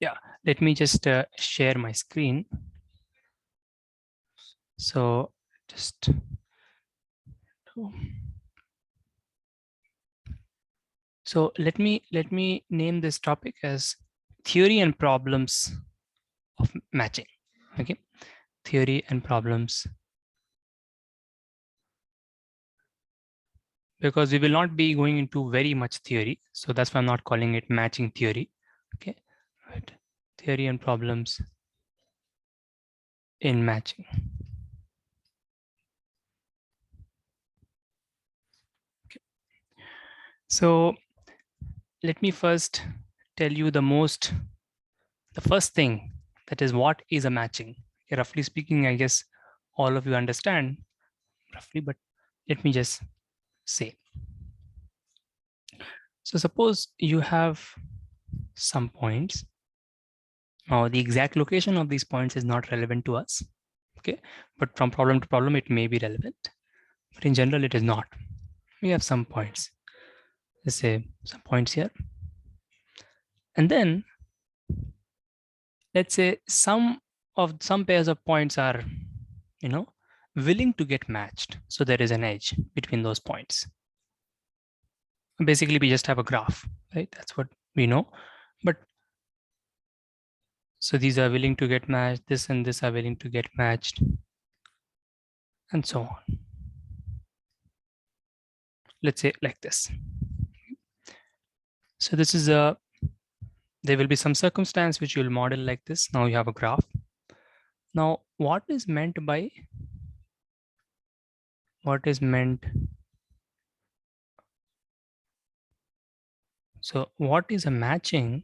Yeah, let me just share my screen. So just so let me name this topic as theory and problems of matching. Okay, theory and problems, because we will not be going into very much theory, so that's why I'm not calling it matching theory. Okay, right, theory and problems in matching. Okay. So let me first tell you the first thing, that is what is a matching. Okay, roughly speaking, I guess all of you understand roughly, but let me just say. So suppose you have some points. Now the exact location of these points is not relevant to us. Okay, but from problem to problem, it may be relevant. But in general, it is not. We have some points. Let's say some points here. And then let's say some pairs of points are, willing to get matched. So there is an edge between those points. Basically, we just have a graph, right? That's what we know. But so these are willing to get matched, this and this are willing to get matched, and so on. Let's say like this. So this is there will be some circumstance which you'll model like this. Now you have a graph. Now, what is meant so what is a matching?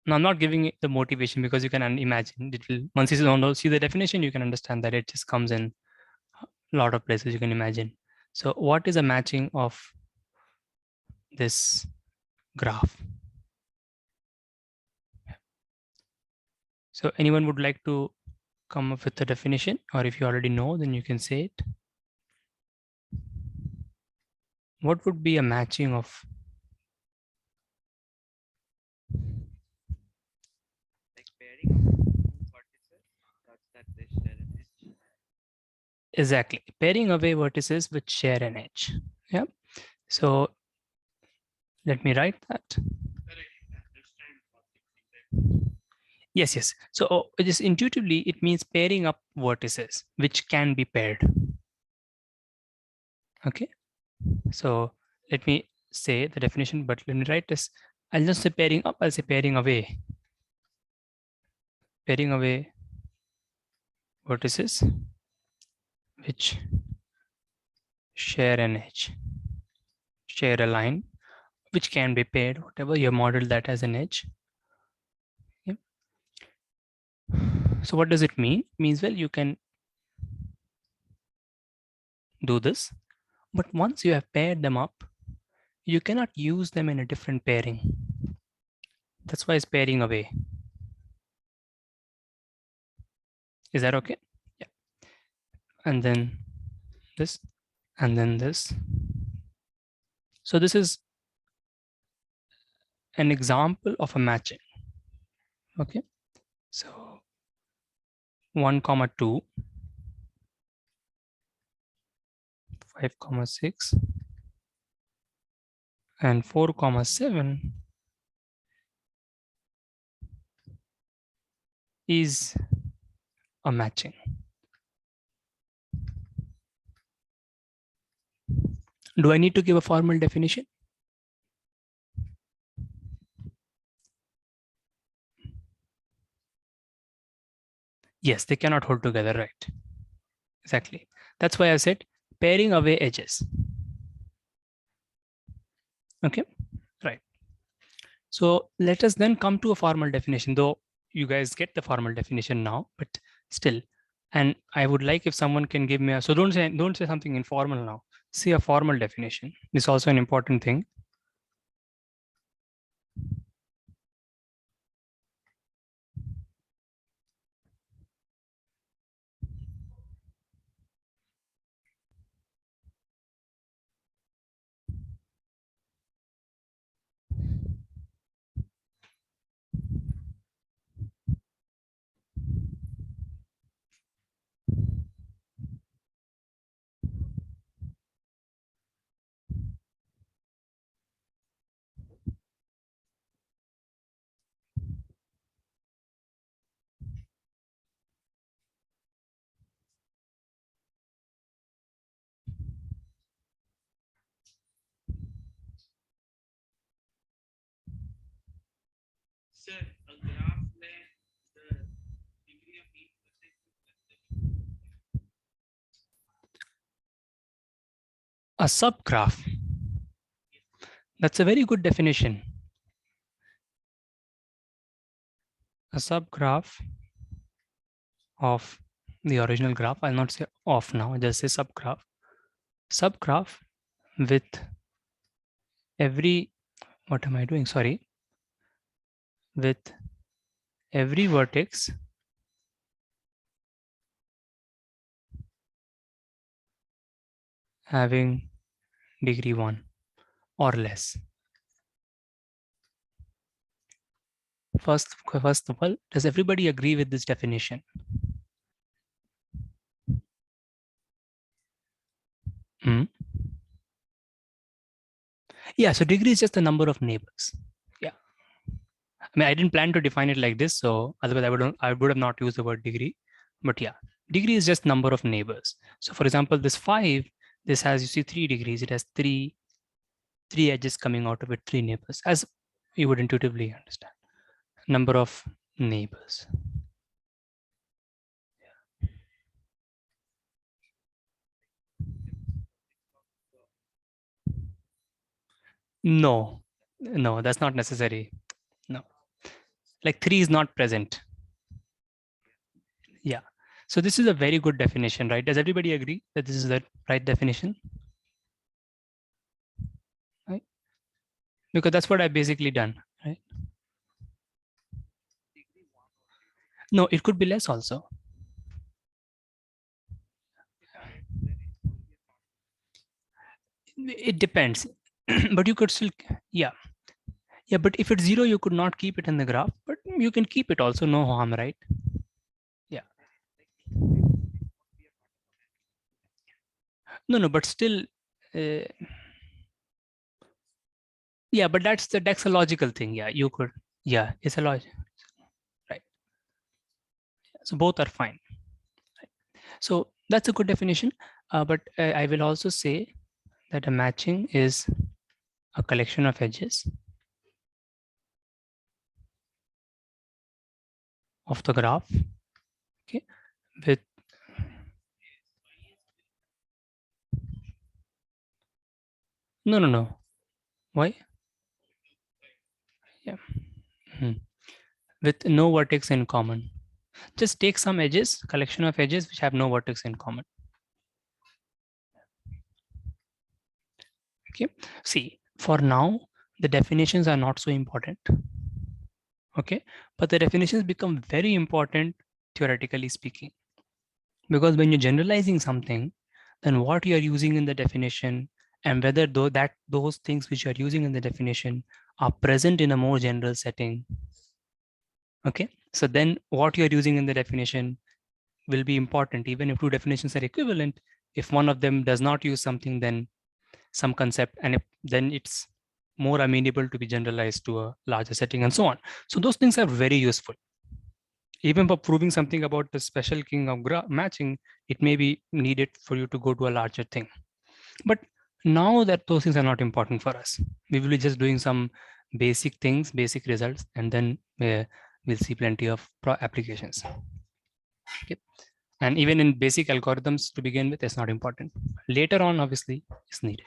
Now, I'm not giving it the motivation because you can imagine it will, once you see the definition, you can understand that it just comes in a lot of places you can imagine. So what is a matching of this graph? So anyone would like to come up with a definition, or if you already know, then you can say it. What would be a matching of? Like pairing of two vertices such that they share an edge. Exactly, pairing away vertices which share an edge. Yeah. So let me write that. Yes, yes. So just intuitively, it means pairing up vertices which can be paired. Okay. So let me say the definition, but let me write this. I'll just say pairing up, I'll say pairing away. Pairing away vertices which share an edge, share a line, which can be paired, whatever you modeled that as an edge. Yeah. So what does it mean? It means, well, you can do this, but once you have paired them up, you cannot use them in a different pairing. That's why it's pairing away. Is that okay? Yeah. And then this, and then this. So this is an example of a matching. Okay. So 1, 2, 5, 6, and 4, 7 is a matching. Do I need to give a formal definition? Yes, they cannot hold together, right? Exactly. That's why I said pairing away edges. Okay, right. So let us then come to a formal definition, though you guys get the formal definition now, but still. And I would like if someone can give me a, so don't say something informal now. See a formal definition. This is also an important thing. Sir, a graph where the degree of each A subgraph. That's a very good definition. A subgraph of the original graph. I'll not say of now, I'll just say subgraph. Subgraph with every, what am I doing? Sorry. With every vertex having degree 1 or less. First of all, does everybody agree with this definition? Hmm? Yeah, so degree is just the number of neighbors. Yeah. I mean, I didn't plan to define it like this, so otherwise I would have not used the word degree. But yeah, degree is just number of neighbors. So for example, this 5, this has, you see, 3 degrees. It has three edges coming out of it, 3 neighbors, as you would intuitively understand. Number of neighbors. No, no, that's not necessary. No, like 3 is not present. Yeah. So this is a very good definition, right? Does everybody agree that this is the right definition? Right? Because that's what I've basically done, right? No, it could be less also. It depends, but you could still, yeah. Yeah, but if it's 0, you could not keep it in the graph, but you can keep it also, no harm, right? Yeah. No, but still, yeah, but that's a logical thing. Yeah, you could, yeah, it's a logic, right? So both are fine. So that's a good definition. But I will also say that a matching is a collection of edges of the graph, okay, with no. Why? Yeah. With no vertex in common. Just take some edges, collection of edges which have no vertex in common. Okay. See, for now, the definitions are not so important. Okay. But the definitions become very important theoretically speaking. Because when you're generalizing something, then what you are using in the definition and whether those things which you are using in the definition are present in a more general setting. Okay. So then what you're using in the definition will be important, even if two definitions are equivalent. If one of them does not use something, then some concept, and then it's more amenable to be generalized to a larger setting and so on. So those things are very useful. Even for proving something about the special king of matching, it may be needed for you to go to a larger thing. But now that those things are not important for us, we will be just doing some basic things, basic results, and then we'll see plenty of applications. Okay. And even in basic algorithms to begin with, it's not important. Later on, obviously, it's needed.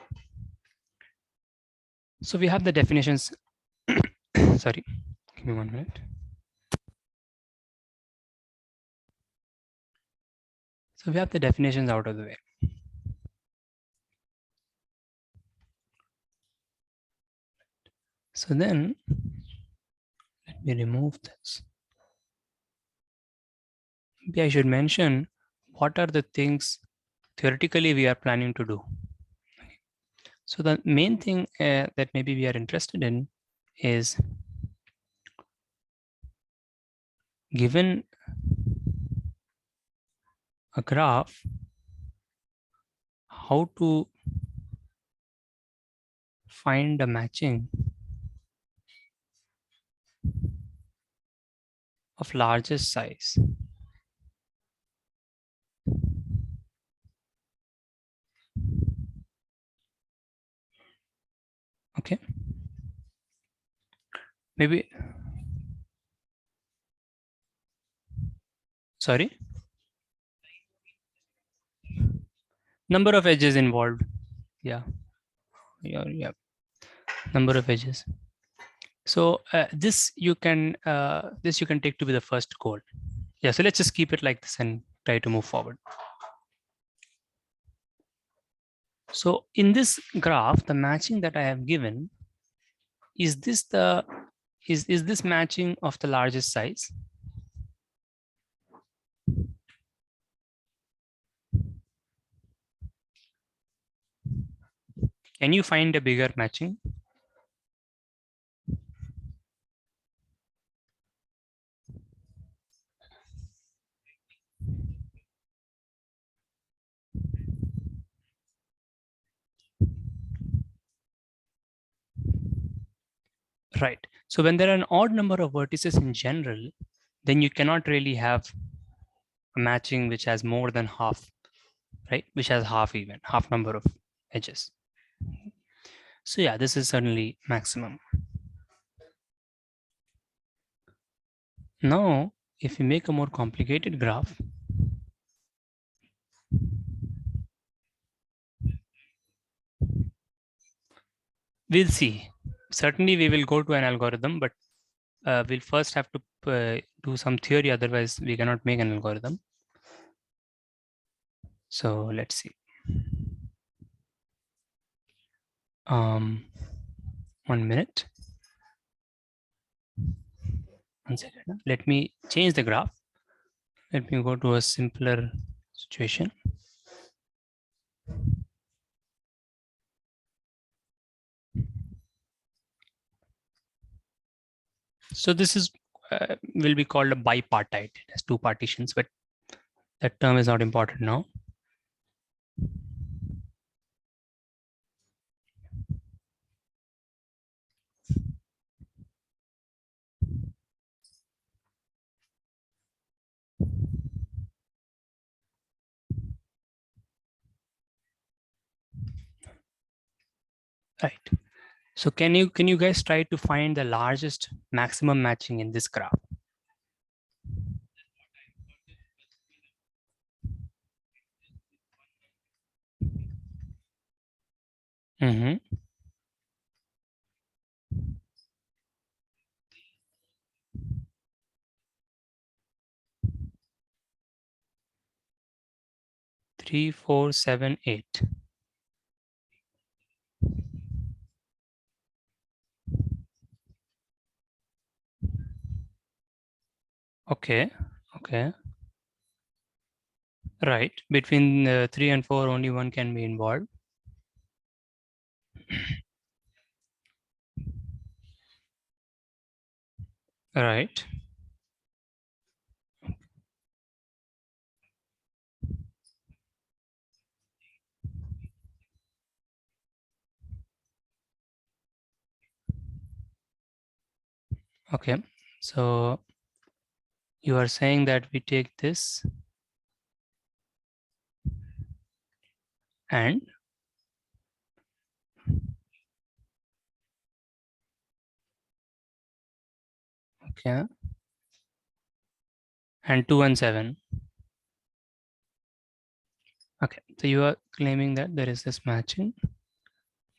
So we have the definitions. Sorry, give me 1 minute. So we have the definitions out of the way. So then let me remove this. Maybe I should mention what are the things theoretically we are planning to do. So the main thing that maybe we are interested in is, given a graph, how to find a matching of largest size. Okay. Maybe Sorry? Number of edges involved. Yeah. Yeah. Number of edges. So this you can take to be the first goal. Yeah. So let's just keep it like this and try to move forward. So in this graph, the matching that I have given, is this the is this matching of the largest size? Can you find a bigger matching? Right. So when there are an odd number of vertices in general, then you cannot really have a matching which has more than half, right? Which has half number of edges. So yeah, this is certainly maximum. Now, if you make a more complicated graph, we'll see. Certainly we will go to an algorithm, but we'll first have to do some theory, otherwise we cannot make an algorithm. So let's see. 1 minute. 1 second. Let me change the graph. Let me go to a simpler situation. So this is will be called a bipartite. It has two partitions, but that term is not important now. Right. So can you guys try to find the largest maximum matching in this graph? Mm-hmm. Three, 4, 7, 8. Okay. Okay. Right. Between 3 and 4, only one can be involved. Right. Okay. So you are saying that we take this and okay, and 2 and 7. Okay. So you are claiming that there is this matching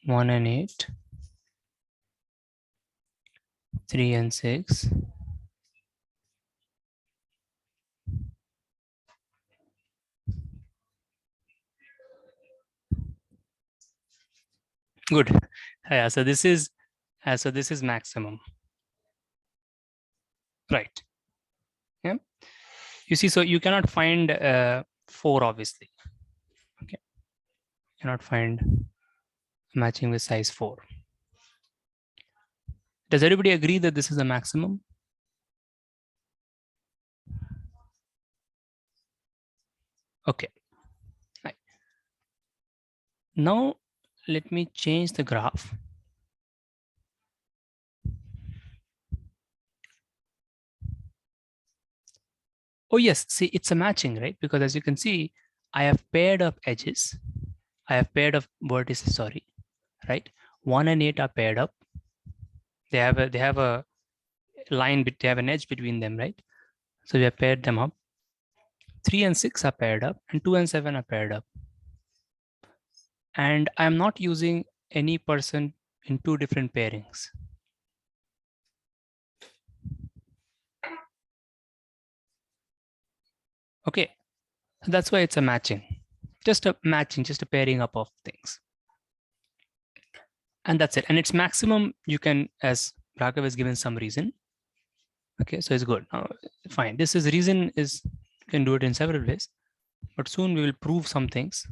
1 and 8, 3 and 6. Good. Yeah. So this is maximum. Right. Yeah. You see, so you cannot find 4 obviously. Okay. You cannot find matching with size 4. Does everybody agree that this is a maximum? Okay. Right. Now let me change the graph. Oh yes, see, it's a matching, right? Because as you can see, I have paired up edges. I have paired up vertices, sorry, right? 1 and 8 are paired up. They have a line, they have an edge between them, right? So we have paired them up. 3 and 6 are paired up, and 2 and 7 are paired up. And I'm not using any person in two different pairings. Okay, so that's why it's a matching. Just a matching, just a pairing up of things. And that's it. And its maximum, you can, as Raghav has given some reason. Okay, so it's good. Fine. This is reason is, you can do it in several ways, but soon we will prove some things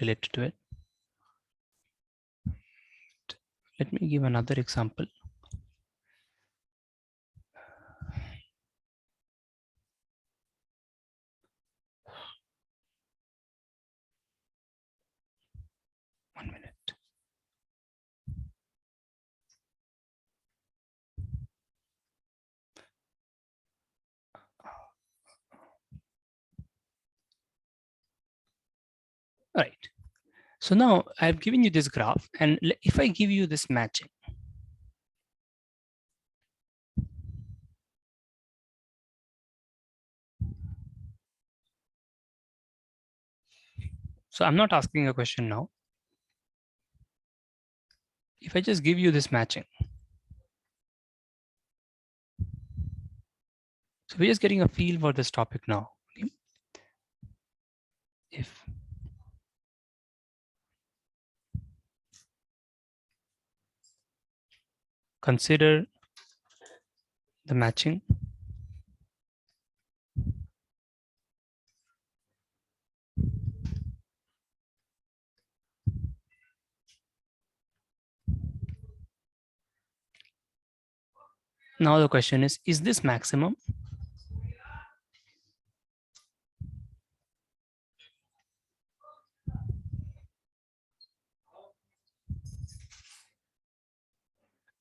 related to it. Let me give another example. One minute. All right. So now I've given you this graph, and if I give you this matching, so I'm not asking a question now. If I just give you this matching, so we're just getting a feel for this topic now. Okay? If consider the matching now, the question is this maximum?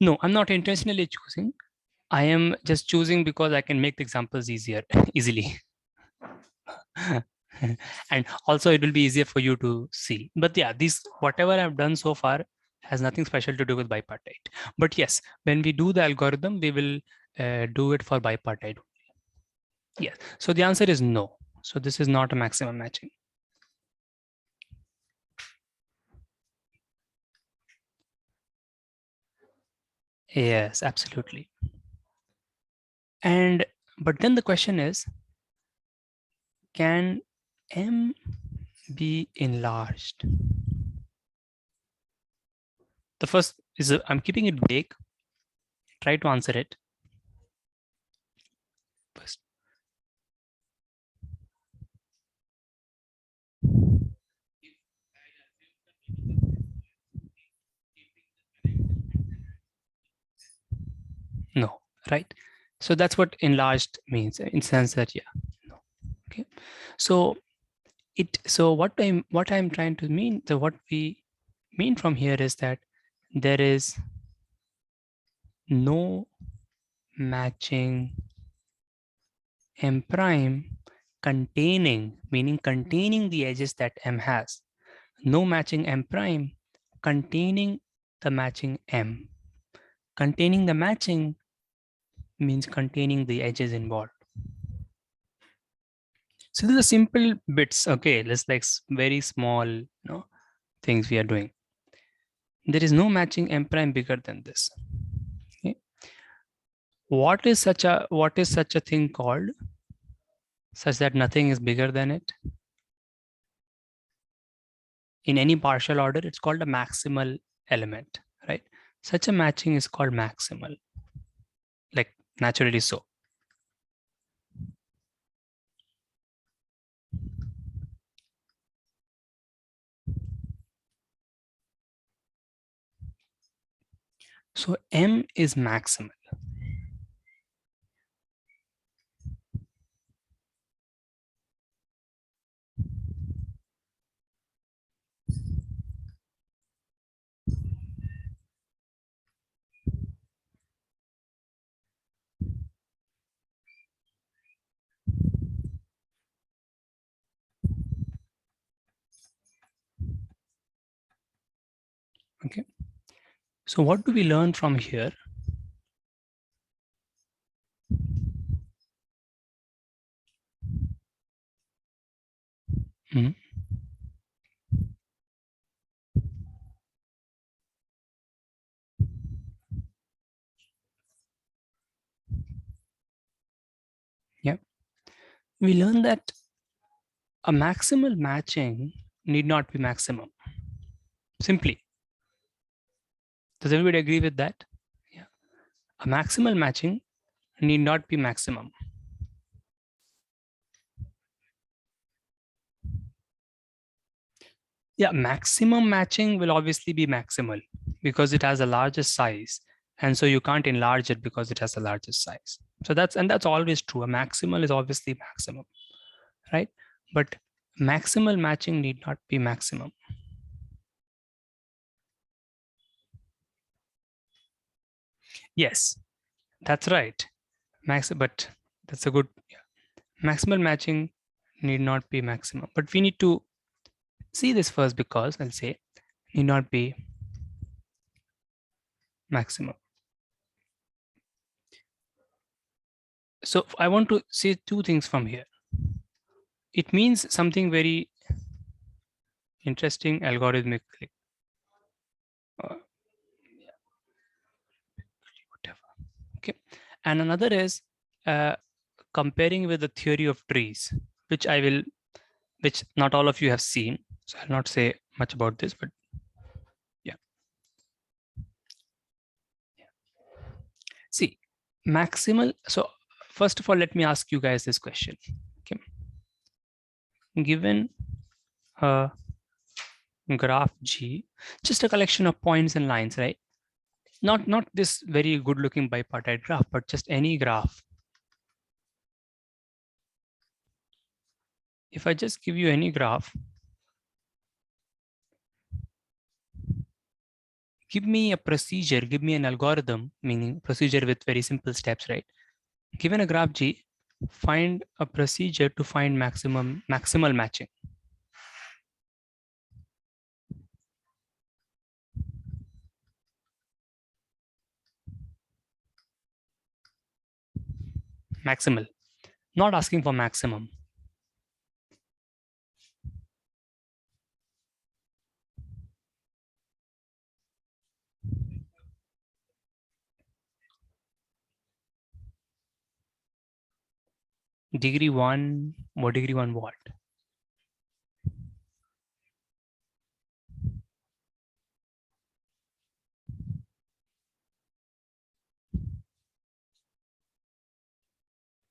No, I'm not intentionally choosing. I am just choosing because I can make the examples easier, easily. And also it will be easier for you to see. But yeah, these, whatever I've done so far has nothing special to do with bipartite. But yes, when we do the algorithm, we will do it for bipartite. Yes. So the answer is no. So this is not a maximum matching. Yes, absolutely. And but then the question is, can M be enlarged? The first is I'm keeping it vague. Try to answer it first. No, right? So that's what enlarged means, in sense that, yeah, no. Okay. So what I'm trying to mean, so what we mean from here is that there is no matching M prime containing, meaning containing the edges that M has. No matching M prime containing the matching M. Containing the matching means containing the edges involved. So these are simple bits. Okay, let's like very small, things we are doing. There is no matching M prime bigger than this. Okay. What is such a thing called, such that nothing is bigger than it? In any partial order, it's called a maximal element, right? Such a matching is called maximal, like naturally so. So M is maximal. Okay. So what do we learn from here? Mhm. Yeah. We learned that a maximal matching need not be maximum. Simply. Does everybody agree with that? Yeah. A maximal matching need not be maximum. Yeah, maximum matching will obviously be maximal because it has the largest size. And so you can't enlarge it because it has the largest size. So that's always true. A maximal is obviously maximum, right? But maximal matching need not be maximum. Yes, that's right. But that's a good, yeah. Maximal matching need not be maximum. But we need to see this first because I'll say need not be maximum. So I want to say two things from here. It means something very interesting algorithmically. Uh, whatever. Okay. And another is uh, comparing with the theory of trees, which which not all of you have seen. So I'll not say much about this, but yeah. See, maximal. So first of all, let me ask you guys this question. Okay. Given a graph G, just a collection of points and lines, right? Not this very good looking bipartite graph, but just any graph. If I just give you any graph, give me a procedure, give me an algorithm, meaning procedure with very simple steps, right? Given a graph G, find a procedure to find maximal matching. Maximal, not asking for maximum. Degree one, what degree one what?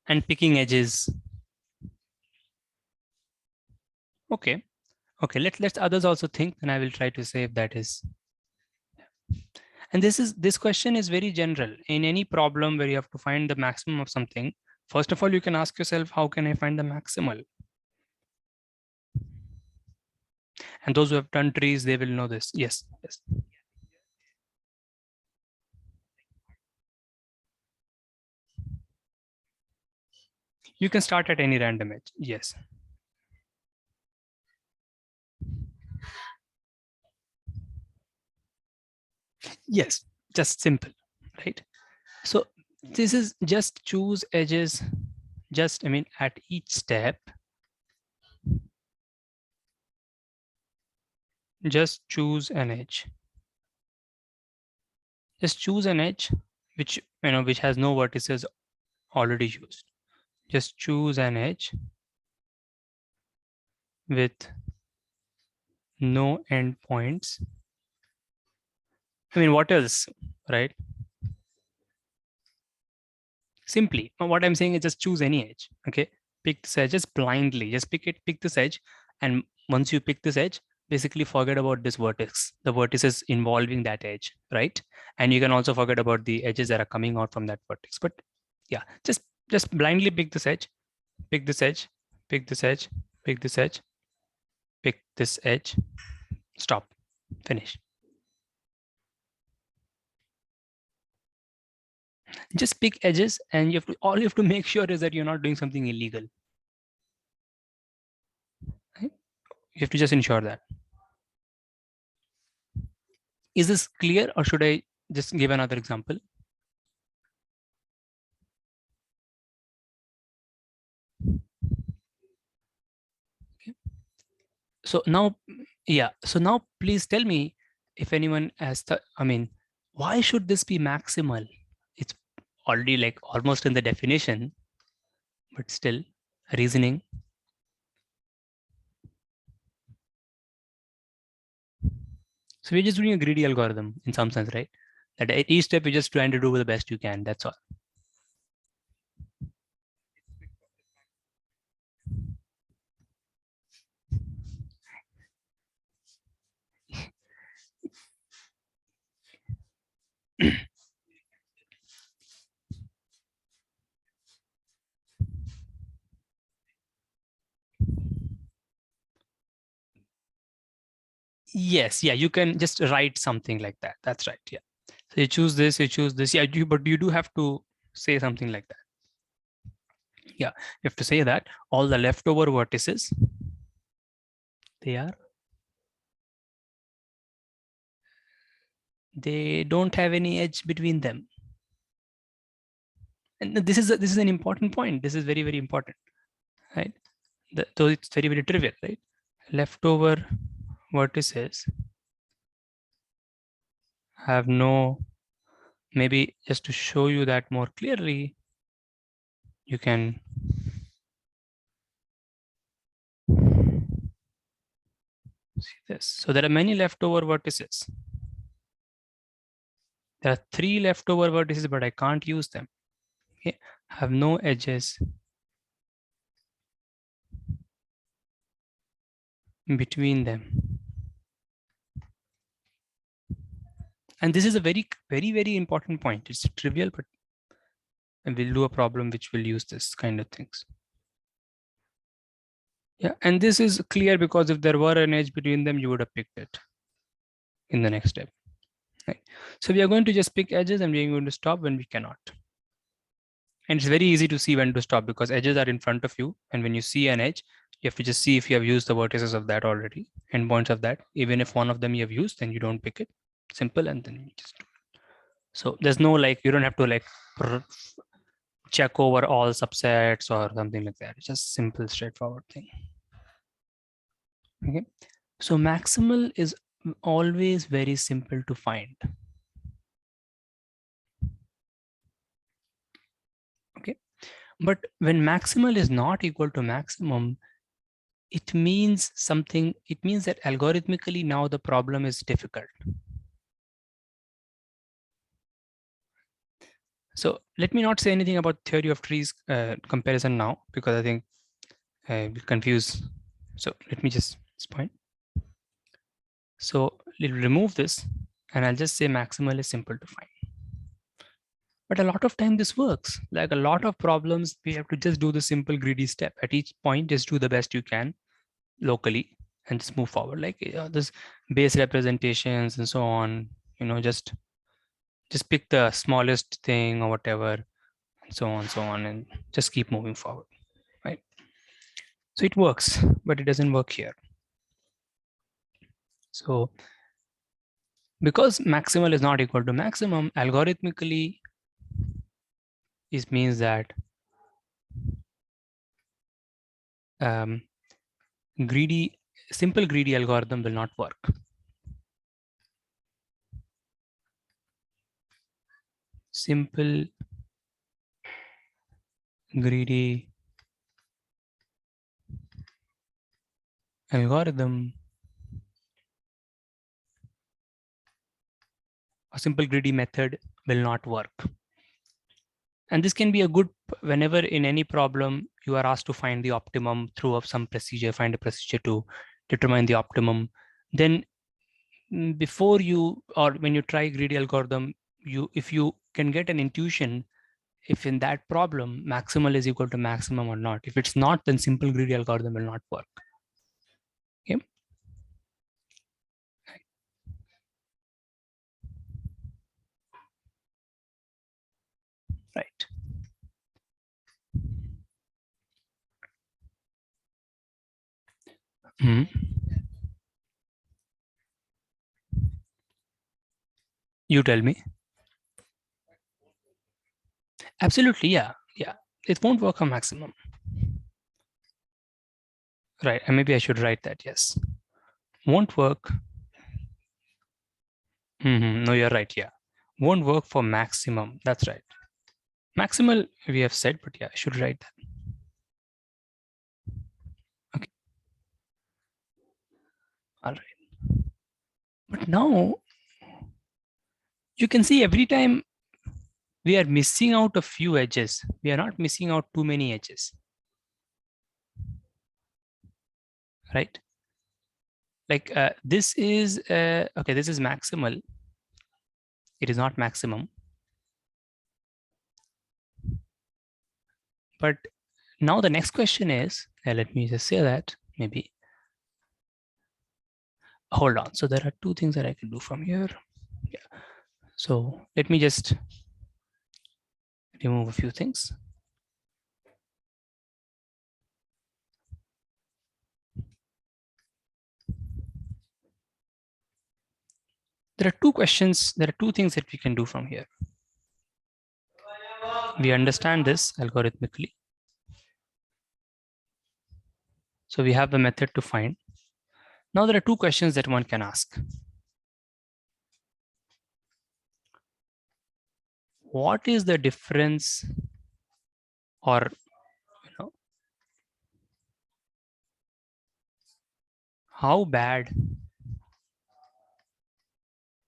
And picking edges. Okay. Okay, let's others also think, and I will try to say if that is. And this question is very general. In any problem where you have to find the maximum of something, first of all, you can ask yourself, how can I find the maximal? And those who have done trees, they will know this. Yes, yes. You can start at any random edge. Yes. Yes, just simple, right? So this is just choose edges, just, I mean, at each step, just choose an edge. Just choose an edge which, which has no vertices already used. Just choose an edge with no endpoints. I mean, what else, right? Simply, what I'm saying is just choose any edge. Okay, pick this edge just blindly. Just pick this edge, and once you pick this edge, basically forget about this vertex, the vertices involving that edge, right? And you can also forget about the edges that are coming out from that vertex. But yeah, just blindly pick this edge, pick this edge, pick this edge, pick this edge, pick this edge. Stop. Finish. Just pick edges, and all you have to make sure is that you're not doing something illegal. Right? You have to just ensure that. Is this clear, or should I just give another example? Okay. So now, yeah. So now please tell me if anyone has, I mean, why should this be maximal? It's already like almost in the definition, but still reasoning. So we're just doing a greedy algorithm in some sense, right? That at each step you're just trying to do the best you can. That's all. Yes, yeah, you can just write something like that. That's right. Yeah. So you choose this, you choose this. Yeah, but you do have to say something like that. Yeah, you have to say that all the leftover vertices, they don't have any edge between them. And this is an important point. This is very, very important, right? So it's very, very trivial, right? Leftover vertices have no, maybe just to show you that more clearly, you can see this. So there are many leftover vertices. There are 3 leftover vertices, but I can't use them. Okay, have no edges between them. And this is a very, very, very important point. It's trivial, but we'll do a problem which will use this kind of things. Yeah, and this is clear because if there were an edge between them, you would have picked it in the next step. Right. So we are going to just pick edges and we're going to stop when we cannot. And it's very easy to see when to stop because edges are in front of you. And when you see an edge, you have to just see if you have used the vertices of that already, endpoints of that. Even if one of them you have used, then you don't pick it. Simple, and then you just do it. So there's no like, you don't have to like check over all subsets or something like that. It's just simple, straightforward thing. Okay. So maximal is always very simple to find. Okay. But when maximal is not equal to maximum, it means something, it means that algorithmically now the problem is difficult. So let me not say anything about theory of trees comparison now, because I think we'll confuse. So let me just this point. So we'll remove this and I'll just say maximal is simple to find. But a lot of time this works. Like a lot of problems, we have to just do the simple greedy step. At each point, just do the best you can locally and just move forward. Like this base representations and so on, just pick the smallest thing or whatever, and so on, and just keep moving forward, right? So it works, but it doesn't work here. So because maximal is not equal to maximum, algorithmically, it means that simple greedy algorithm will not work. Simple greedy algorithm, a simple greedy method will not work. And this can be a good, whenever in any problem you are asked to find the optimum through some procedure, find a procedure to determine the optimum. Then before you, or when you try greedy algorithm, if you can get an intuition, if in that problem maximal is equal to maximum or not. If it's not, then simple greedy algorithm will not work. Okay. Right. Hmm. You tell me. Absolutely, yeah, yeah. It won't work on maximum. Right, and maybe I should write that, yes. Won't work. No, you're right. Yeah. Won't work for maximum. That's right. Maximal, we have said, but yeah, I should write that. Okay. All right. But now you can see every time we are missing out a few edges. We are not missing out too many edges. Right? Like this is, okay, this is maximal. It is not maximum. But now the next question is, let me just say that maybe. Hold on. So there are two things that I can do from here. Yeah. So let me just remove a few things. There are two questions. There are two things that we can do from here. We understand this algorithmically. So we have the method to find. Now there are two questions that one can ask. What is the difference, or how bad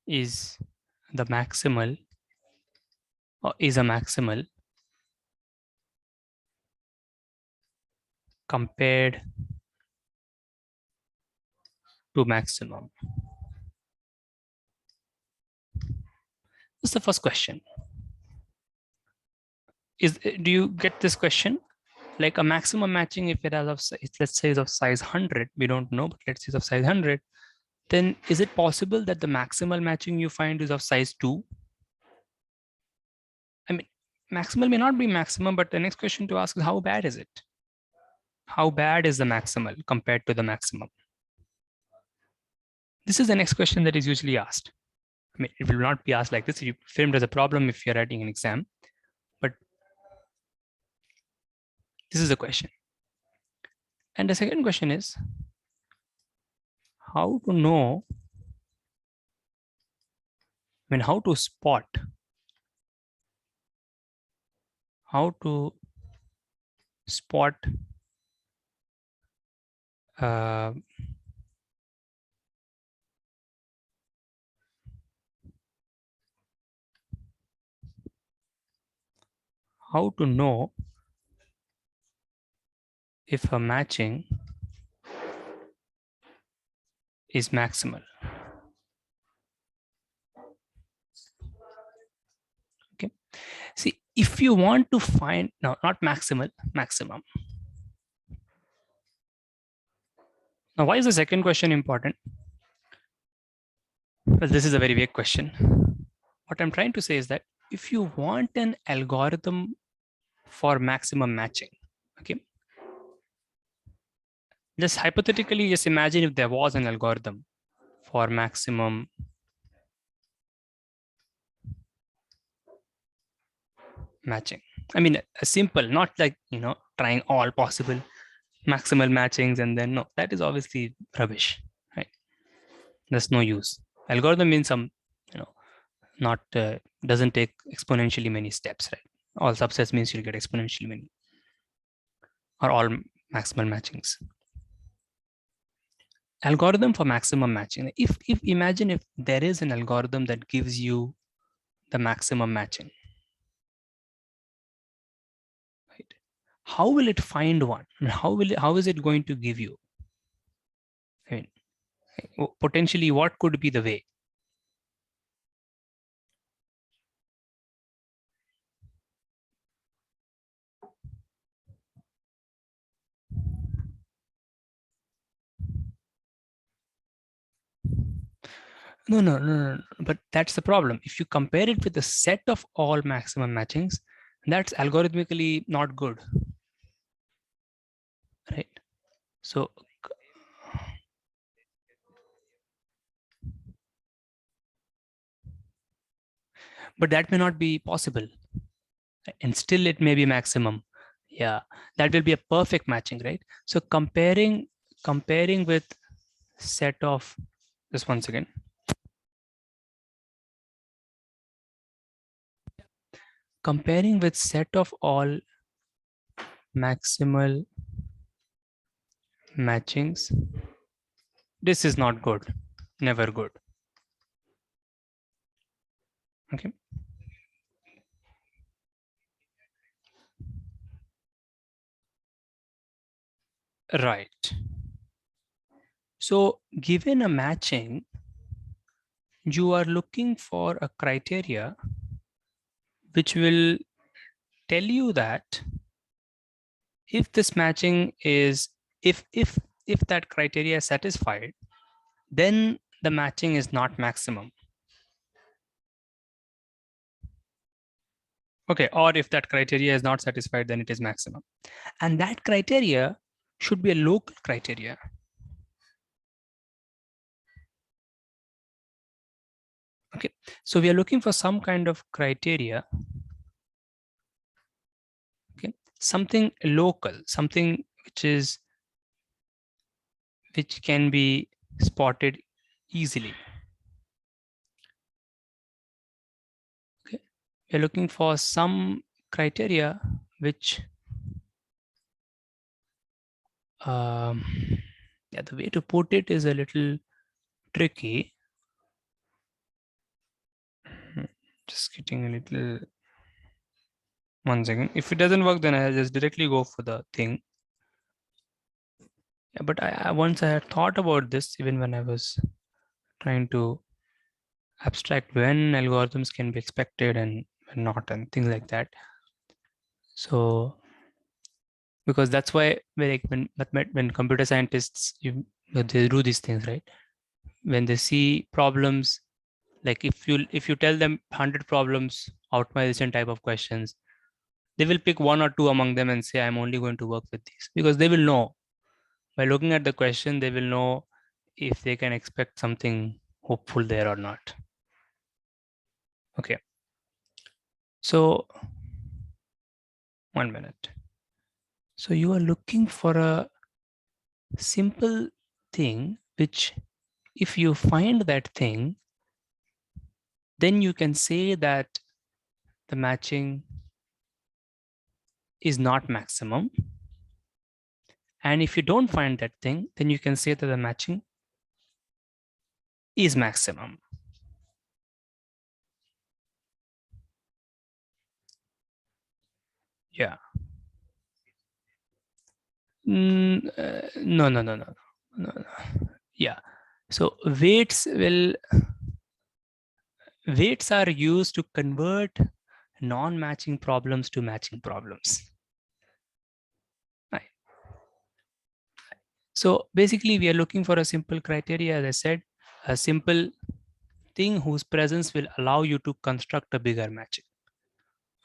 is the maximal, or is a maximal compared to maximum? This is the first question. Do you get this question? Like a maximum matching, if it has of, let's say is of size 100, we don't know, but let's say it's of size 100, then is it possible that the maximal matching you find is of size 2? I mean, maximal may not be maximum, but the next question to ask is how bad is it? How bad is the maximal compared to the maximum? This is the next question that is usually asked. I mean, it will not be asked like this. You framed as a problem if you're writing an exam, but this is the question. And the second question is how to know, I mean, how to spot, how to spot how to know if a matching is maximal. Okay. See, if you want to find, no, not maximal, maximum. Now, why is the second question important? Well, this is a very vague question. What I'm trying to say is that if you want an algorithm for maximum matching, okay, just hypothetically, just imagine if there was an algorithm for maximum matching. I mean, a simple, not like, trying all possible maximal matchings and then no, that is obviously rubbish, right? There's no use. Algorithm means some, not doesn't take exponentially many steps, right? All subsets means you'll get exponentially many, or all maximal matchings. Algorithm for maximum matching. If imagine if there is an algorithm that gives you the maximum matching, right? How will it find one? How is it going to give you? I mean, potentially, what could be the way? No. But that's the problem. If you compare it with a set of all maximum matchings, that's algorithmically not good, right? So, but that may not be possible, and still it may be maximum. Yeah, that will be a perfect matching, right? So comparing with set of, just once again, comparing with set of all maximal matchings, this is not good, never good. Okay. Right. So given a matching, you are looking for a criteria which will tell you that if this matching is, if that criteria is satisfied, then the matching is not maximum. Okay, or if that criteria is not satisfied, then it is maximum. And that criteria should be a local criteria. Okay, so we are looking for some kind of criteria. Okay, something local, something which can be spotted easily. Okay, we are looking for some criteria which yeah, the way to put it is a little tricky. Just getting a little, one second. If it doesn't work, then I'll just directly go for the thing. Yeah, but once I had thought about this, even when I was trying to abstract when algorithms can be expected and when not, and things like that. So, because that's why when computer scientists they do these things, right? When they see problems, like if you tell them 100 problems, optimization type of questions, they will pick one or two among them and say, I'm only going to work with these, because they will know by looking at the question, they will know if they can expect something hopeful there or not. Okay. So 1 minute. So you are looking for a simple thing, which if you find that thing, then you can say that the matching is not maximum. And if you don't find that thing, then you can say that the matching is maximum. Yeah. No, no, no, no, no, no. Yeah. So weights are used to convert non-matching problems to matching problems. Right. So basically, we are looking for a simple criteria, as I said, a simple thing whose presence will allow you to construct a bigger matching.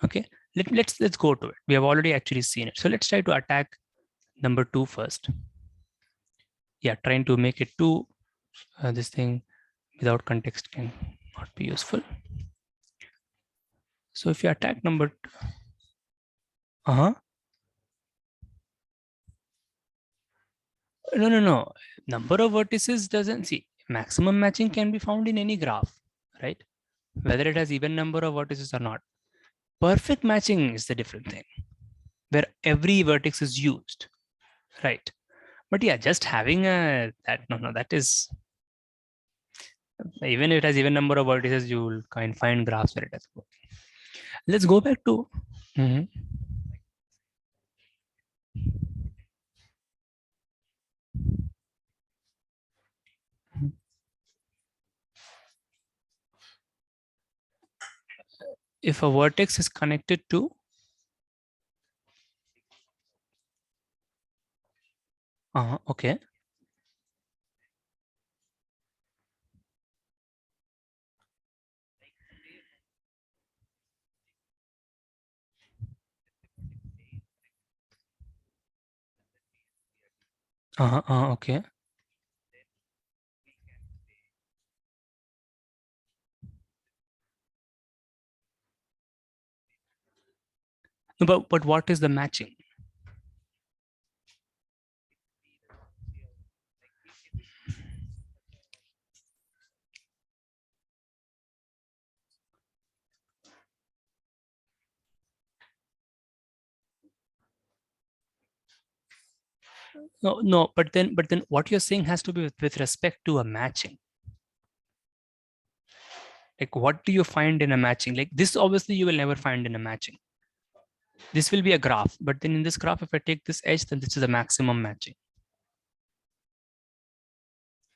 Okay, let's go to it. We have already actually seen it. So let's try to attack number 2 first. Yeah, trying to make it two, this thing without context can not be useful. So if you attack number, no. Number of vertices doesn't, see, maximum matching can be found in any graph, right? Whether it has even number of vertices or not. Perfect matching is the different thing, where every vertex is used, right? But yeah, just having a that, no, that is, even if it has even number of vertices, you will find graphs where it has working. Let's go back to if a vertex is connected to, okay, okay. No, but what is the matching? No, but then what you're saying has to be with respect to a matching. Like, what do you find in a matching? Like this, obviously you will never find in a matching. This will be a graph, but then in this graph, if I take this edge, then this is a maximum matching.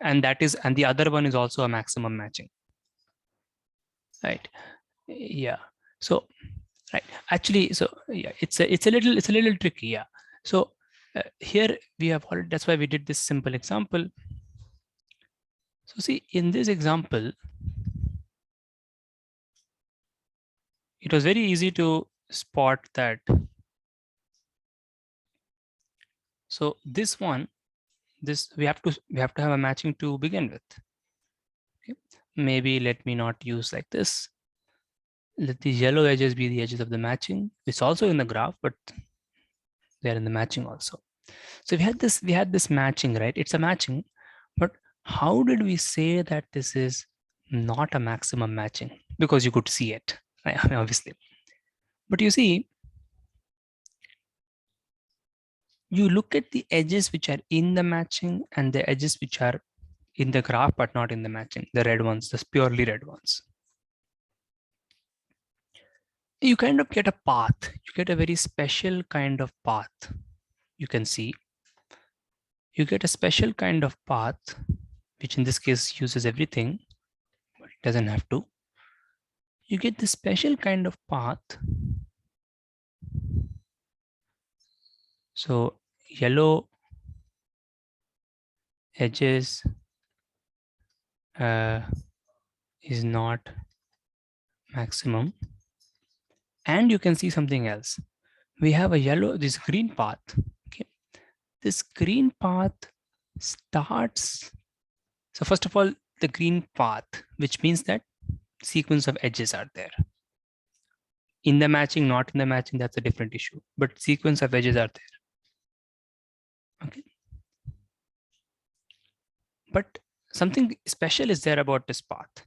And the other one is also a maximum matching. Right. Yeah. So, right. Actually, so yeah, it's a little tricky. Yeah. So here we have already, that's why we did this simple example. So see, in this example, it was very easy to spot that. So this one, we have to have a matching to begin with. Okay. Maybe let me not use like this. Let these yellow edges be the edges of the matching. It's also in the graph, but they're in the matching also. So we had this matching, right? It's a matching, but how did we say that this is not a maximum matching? Because you could see it, right? I mean, obviously. But you see, you look at the edges which are in the matching and the edges which are in the graph but not in the matching, the red ones, the purely red ones. You kind of get a path. You get a very special kind of path. You can see. You get a special kind of path, which in this case uses everything, but it doesn't have to. You get this special kind of path. So yellow edges is not maximum. And you can see something else. We have this green path. Okay. This green path starts. So first of all, the green path, which means that sequence of edges are there. In the matching, not in the matching, that's a different issue. But sequence of edges are there. Okay. But something special is there about this path.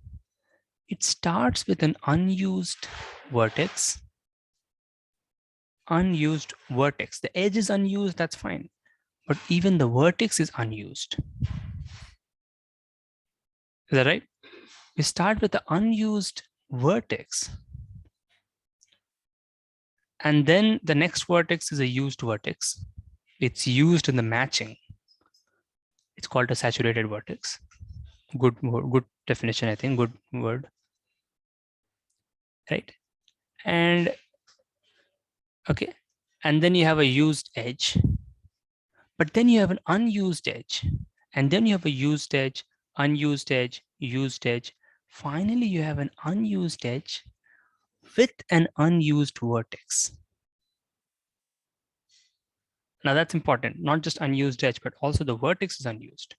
It starts with an unused vertex. Unused vertex. The edge is unused, that's fine. But even the vertex is unused. Is that right? We start with the unused vertex. And then the next vertex is a used vertex. It's used in the matching. It's called a saturated vertex. Good definition, I think, good word. Right? And okay. And then you have a used edge. But then you have an unused edge. And then you have a used edge, unused edge, used edge. Finally, you have an unused edge with an unused vertex. Now that's important, not just unused edge, but also the vertex is unused.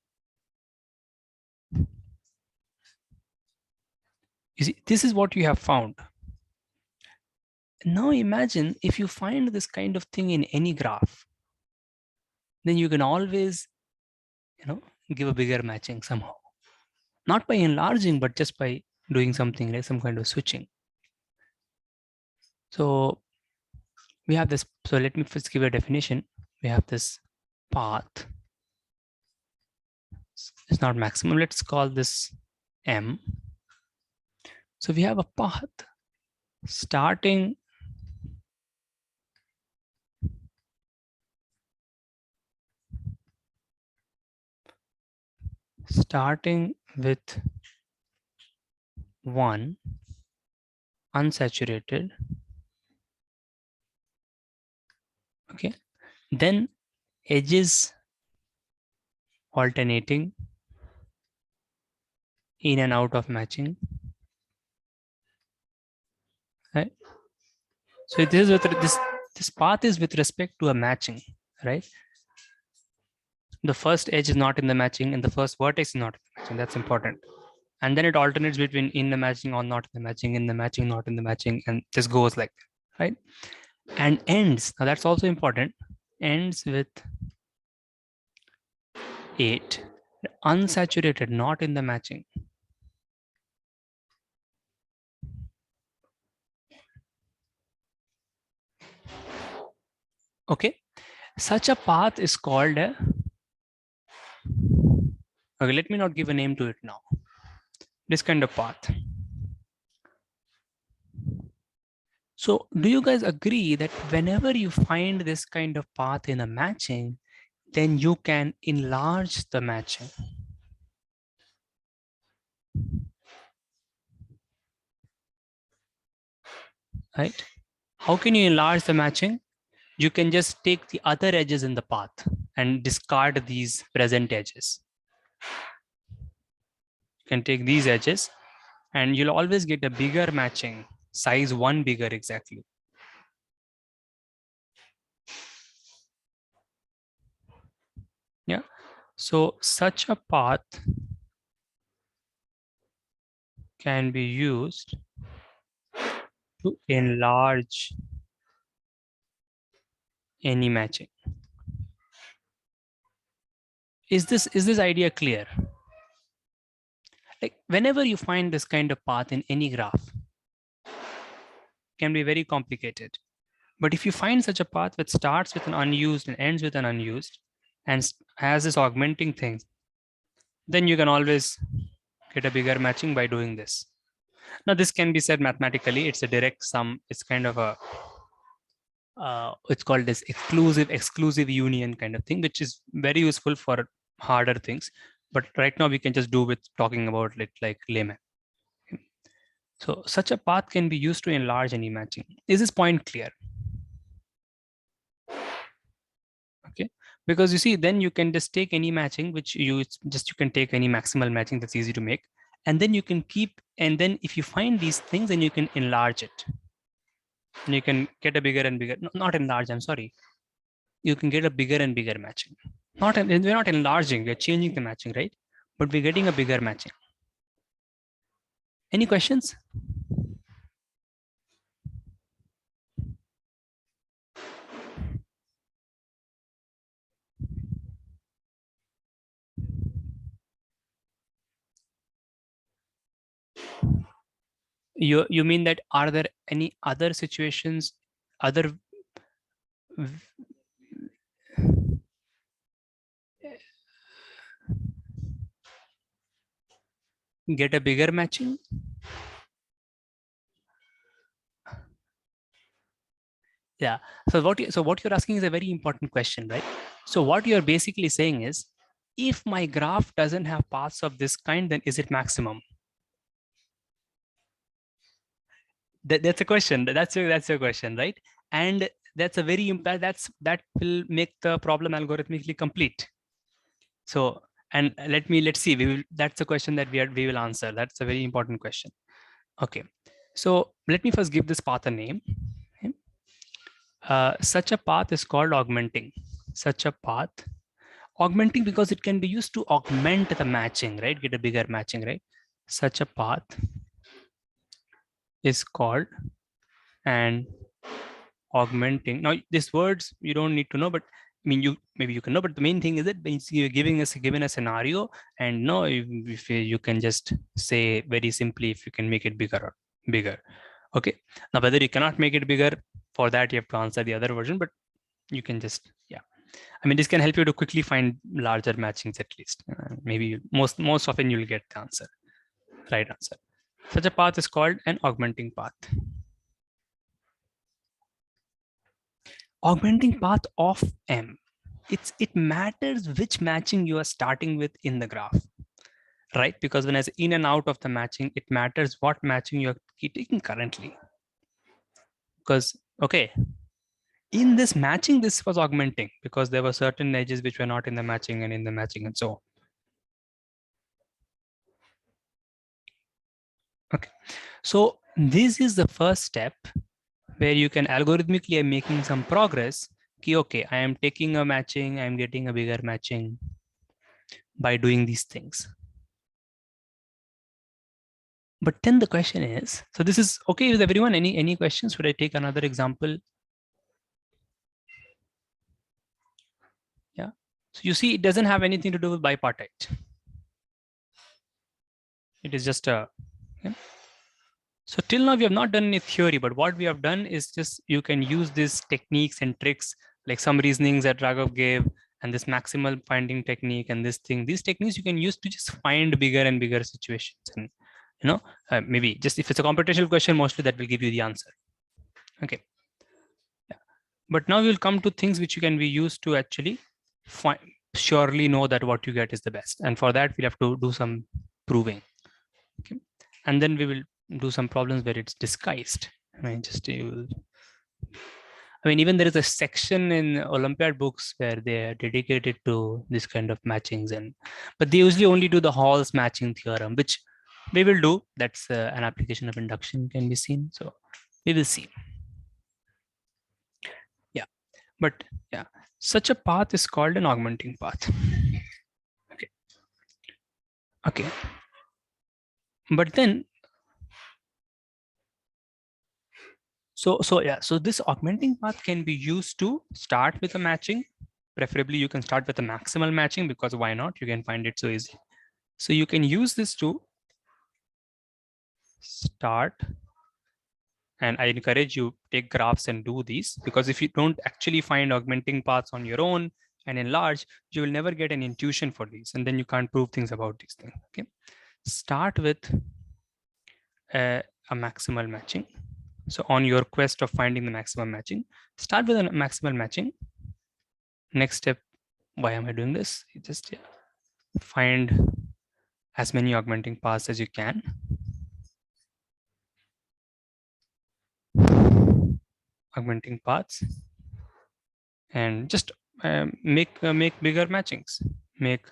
You see, this is what you have found. Now imagine if you find this kind of thing in any graph, then you can always, give a bigger matching somehow. Not by enlarging, but just by doing something like some kind of switching. So we have this, so let me first give a definition. We have this path. It's not maximum, let's call this M. So we have a path starting with 1 unsaturated. Okay, then edges alternating in and out of matching. Right. So this is with this path is with respect to a matching, right? The first edge is not in the matching and the first vertex is not in the matching. That's important. And then it alternates between in the matching or not in the matching, in the matching, not in the matching, and this goes like that, right? And ends, now that's also important, ends with 8, unsaturated, not in the matching. Okay, Such a path is called a, okay, let me not give a name to it now. This kind of path. So do you guys agree that whenever you find this kind of path in a matching, then you can enlarge the matching? Right? How can you enlarge the matching? You can just take the other edges in the path and discard these present edges. You can take these edges and you'll always get a bigger matching, size 1 bigger exactly. Yeah. So such a path can be used to enlarge any matching. Is this idea clear? Like whenever you find this kind of path in any graph, can be very complicated. But if you find such a path which starts with an unused and ends with an unused and has this augmenting thing, then you can always get a bigger matching by doing this. Now this can be said mathematically, it's a direct sum, it's kind of a it's called this exclusive union kind of thing, which is very useful for harder things. But right now we can just do with talking about it like layman. So such a path can be used to enlarge any matching. Is this point clear? Okay, because you see, then you can just take any matching, which you can take any maximal matching that's easy to make, and then you can keep, and then if you find these things, then you can enlarge it. And you can get a bigger and bigger, no, not enlarge, I'm sorry. You can get a bigger and bigger matching. We're not enlarging, we're changing the matching, right? But we're getting a bigger matching. Any questions? You mean that are there any other situations, other get a bigger matching? Yeah. So what you're asking is a very important question, right? So what you're basically saying is, if my graph doesn't have paths of this kind, then is it maximum? That's a question. That's your question, right? And that's a very impact. That will make the problem algorithmically complete. So and let's see. That's a question that we will answer. That's a very important question. Okay. So let me first give this path a name. Okay. Such a path is called augmenting. Such a path, augmenting because it can be used to augment the matching, right? Get a bigger matching, right? Such a path is called an augmenting. Now, these words you don't need to know, but I mean, maybe you can know, but the main thing is that you're given a scenario, and no, if you can just say very simply if you can make it bigger or bigger. Okay. Now, whether you cannot make it bigger, for that you have to answer the other version, but you can just, yeah. I mean, this can help you to quickly find larger matchings at least. Maybe most often you'll get the answer, right answer. Such a path is called an augmenting path. Augmenting path of M. It matters which matching you are starting with in the graph, right? Because when I say in and out of the matching, it matters what matching you're taking currently. Because, okay, in this matching, this was augmenting because there were certain edges which were not in the matching and in the matching and so on. Okay, so this is the first step where you can algorithmically making some progress. Okay, I am taking a matching, I'm getting a bigger matching by doing these things. But then the question is, so this is okay with everyone? Any questions? Should I take another example? Yeah. So you see, it doesn't have anything to do with bipartite. It is just a, yeah. So till now we have not done any theory, but what we have done is just you can use these techniques and tricks like some reasonings that Raghav gave, and this maximal finding technique and this thing, these techniques you can use to just find bigger and bigger situations. And maybe just if it's a computational question, mostly that will give you the answer. Okay. Yeah. But now we'll come to things which you can be used to actually surely know that what you get is the best. And for that, we'll have to do some proving. Okay. And then we will do some problems where it's disguised. I mean, even there is a section in Olympiad books where they are dedicated to this kind of matchings, but they usually only do the Hall's matching theorem, which we will do. That's an application of induction can be seen. So we will see. Yeah, but yeah, such a path is called an augmenting path. Okay. Okay. But then, so this augmenting path can be used to start with a matching. Preferably, you can start with a maximal matching, because why not? You can find it so easy. So you can use this to start, and I encourage you take graphs and do these, because if you don't actually find augmenting paths on your own and enlarge, you will never get an intuition for these, and then you can't prove things about these things. Okay, start with a maximal matching. So on your quest of finding the maximum matching, start with a maximal matching. Next step, why am I doing this? You just find as many augmenting paths as you can. Augmenting paths, and just make bigger matchings. Make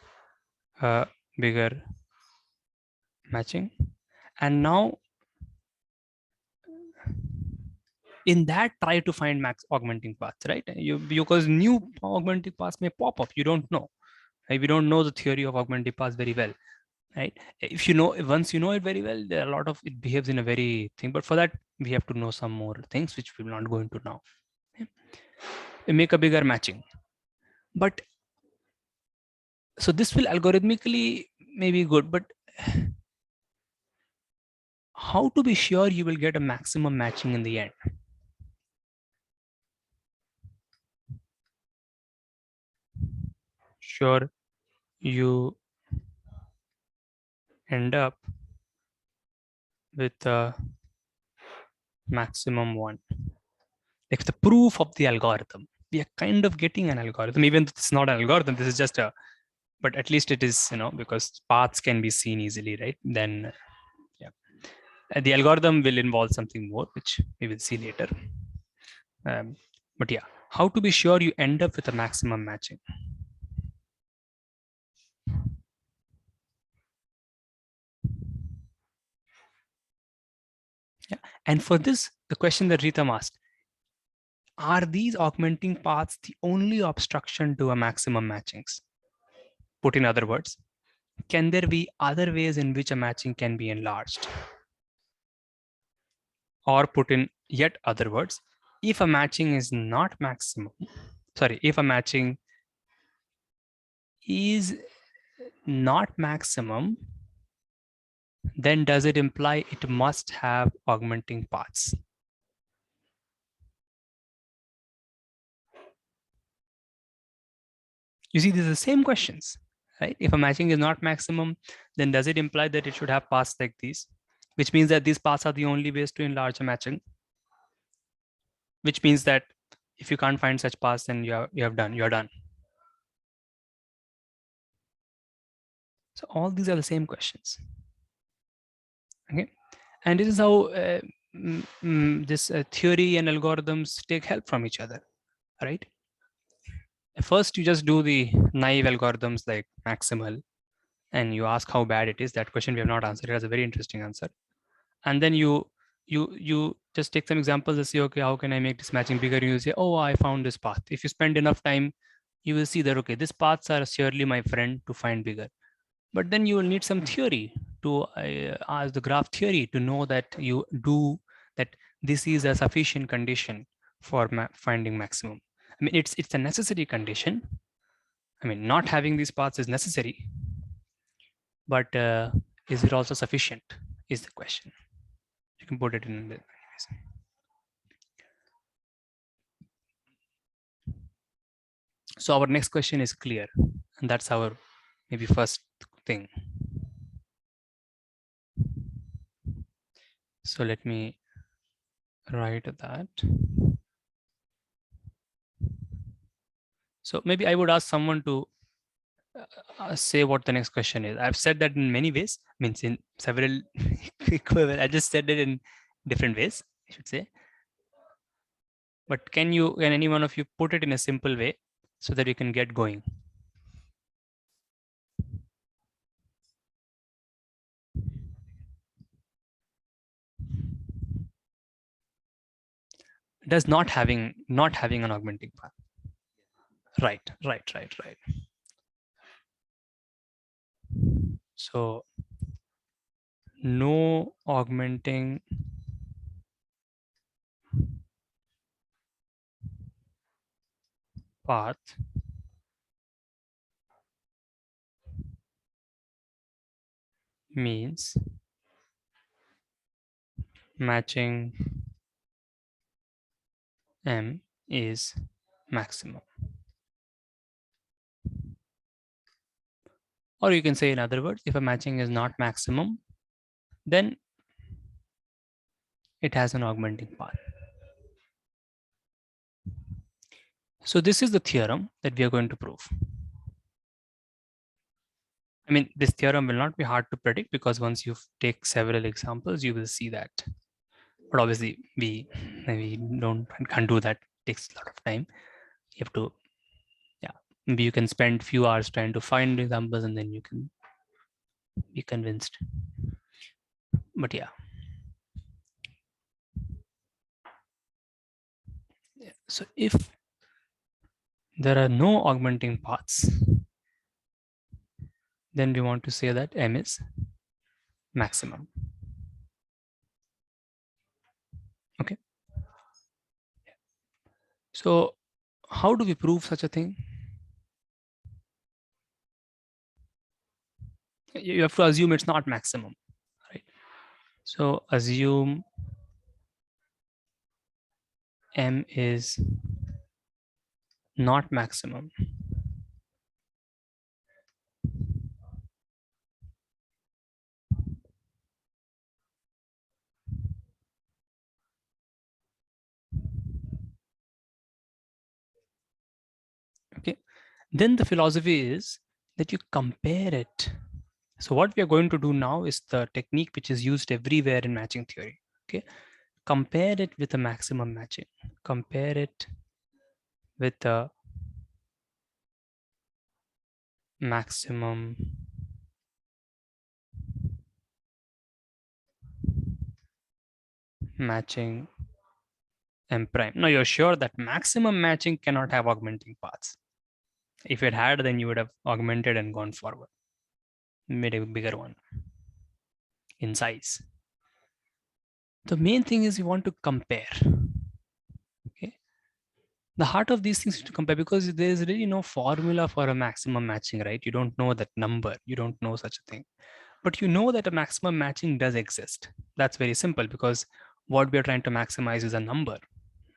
bigger matching, and now in that try to find max augmenting paths, right? Because new augmenting paths may pop up. You don't know. Right? We don't know the theory of augmenting paths very well, right? If you know, once you know it very well, there are a lot of it behaves in a very thing. But for that, we have to know some more things which we will not go into now. Okay? We make a bigger matching, but so this will algorithmically maybe good, but how to be sure you will get a maximum matching in the end? Sure, you end up with a maximum one. Like the proof of the algorithm. We are kind of getting an algorithm, even though it's not an algorithm. This is just a, but at least it is, because paths can be seen easily, right? Then, yeah, the algorithm will involve something more, which we will see later. But yeah, how to be sure you end up with a maximum matching? Yeah, and for this, the question that Ritam asked, are these augmenting paths the only obstruction to a maximum matchings? Put in other words, can there be other ways in which a matching can be enlarged? Or put in yet other words, if a matching is not maximum, if a matching is not maximum, then does it imply it must have augmenting paths? You see, these are the same questions, right? If a matching is not maximum, then does it imply that it should have paths like these? Which means that these paths are the only ways to enlarge a matching. Which means that if you can't find such paths, then you're done. So all these are the same questions. Okay, and this is how this theory and algorithms take help from each other, right? First, you just do the naive algorithms like Maximal, and you ask how bad it is. That question we have not answered. It has a very interesting answer. And then you just take some examples and say, okay, how can I make this matching bigger? You say, oh, I found this path. If you spend enough time, you will see that, okay, these paths are surely my friend to find bigger. But then you will need some theory to ask the graph theory to know that you do that this is a sufficient condition for finding maximum. I mean, it's a necessary condition. I mean, not having these paths is necessary, but is it also sufficient is the question. You can put it in the anyways. So our next question is clear, and that's our maybe first thing. So let me write that. So maybe I would ask someone to say what the next question is. I've said that in many ways, means in several equivalent. I just said it in different ways, I should say. But can any one of you put it in a simple way so that you can get going? Does not having an augmenting path. Right. So no augmenting path means matching M is maximum. Or you can say, in other words, if a matching is not maximum, then it has an augmenting path. So this is the theorem that we are going to prove. I mean, this theorem will not be hard to predict because once you take several examples, you will see that. But obviously, we can't do that. It takes a lot of time. You have to, yeah, maybe you can spend few hours trying to find examples and then you can be convinced. But yeah. So if there are no augmenting paths, then we want to say that M is maximum. Okay. So how do we prove such a thing? You have to assume it's not maximum, right? So assume M is not maximum. Okay. Then the philosophy is that you compare it. So what we are going to do now is the technique which is used everywhere in matching theory. Okay. Compare it with a maximum matching. Compare it with a maximum matching M prime. Now you're sure that maximum matching cannot have augmenting paths. If it had, then you would have augmented and gone forward, made a bigger one in size. The main thing is you want to compare. Okay. The heart of these things is to compare because there is really no formula for a maximum matching, right? You don't know that number. You don't know such a thing. But you know that a maximum matching does exist. That's very simple because what we are trying to maximize is a number,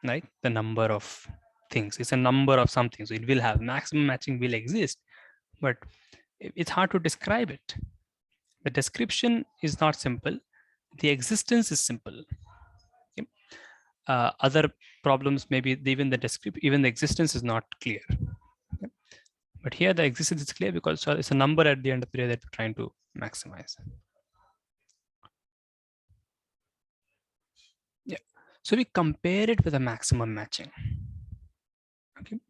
right? The number of things. It's a number of something. So it will have maximum matching will exist, but it's hard to describe it. The description is not simple. The existence is simple. Okay. Other problems, maybe even the existence is not clear. Okay. But here the existence is clear because it's a number at the end of the day that we're trying to maximize. Yeah. So we compare it with a maximum matching. Okay.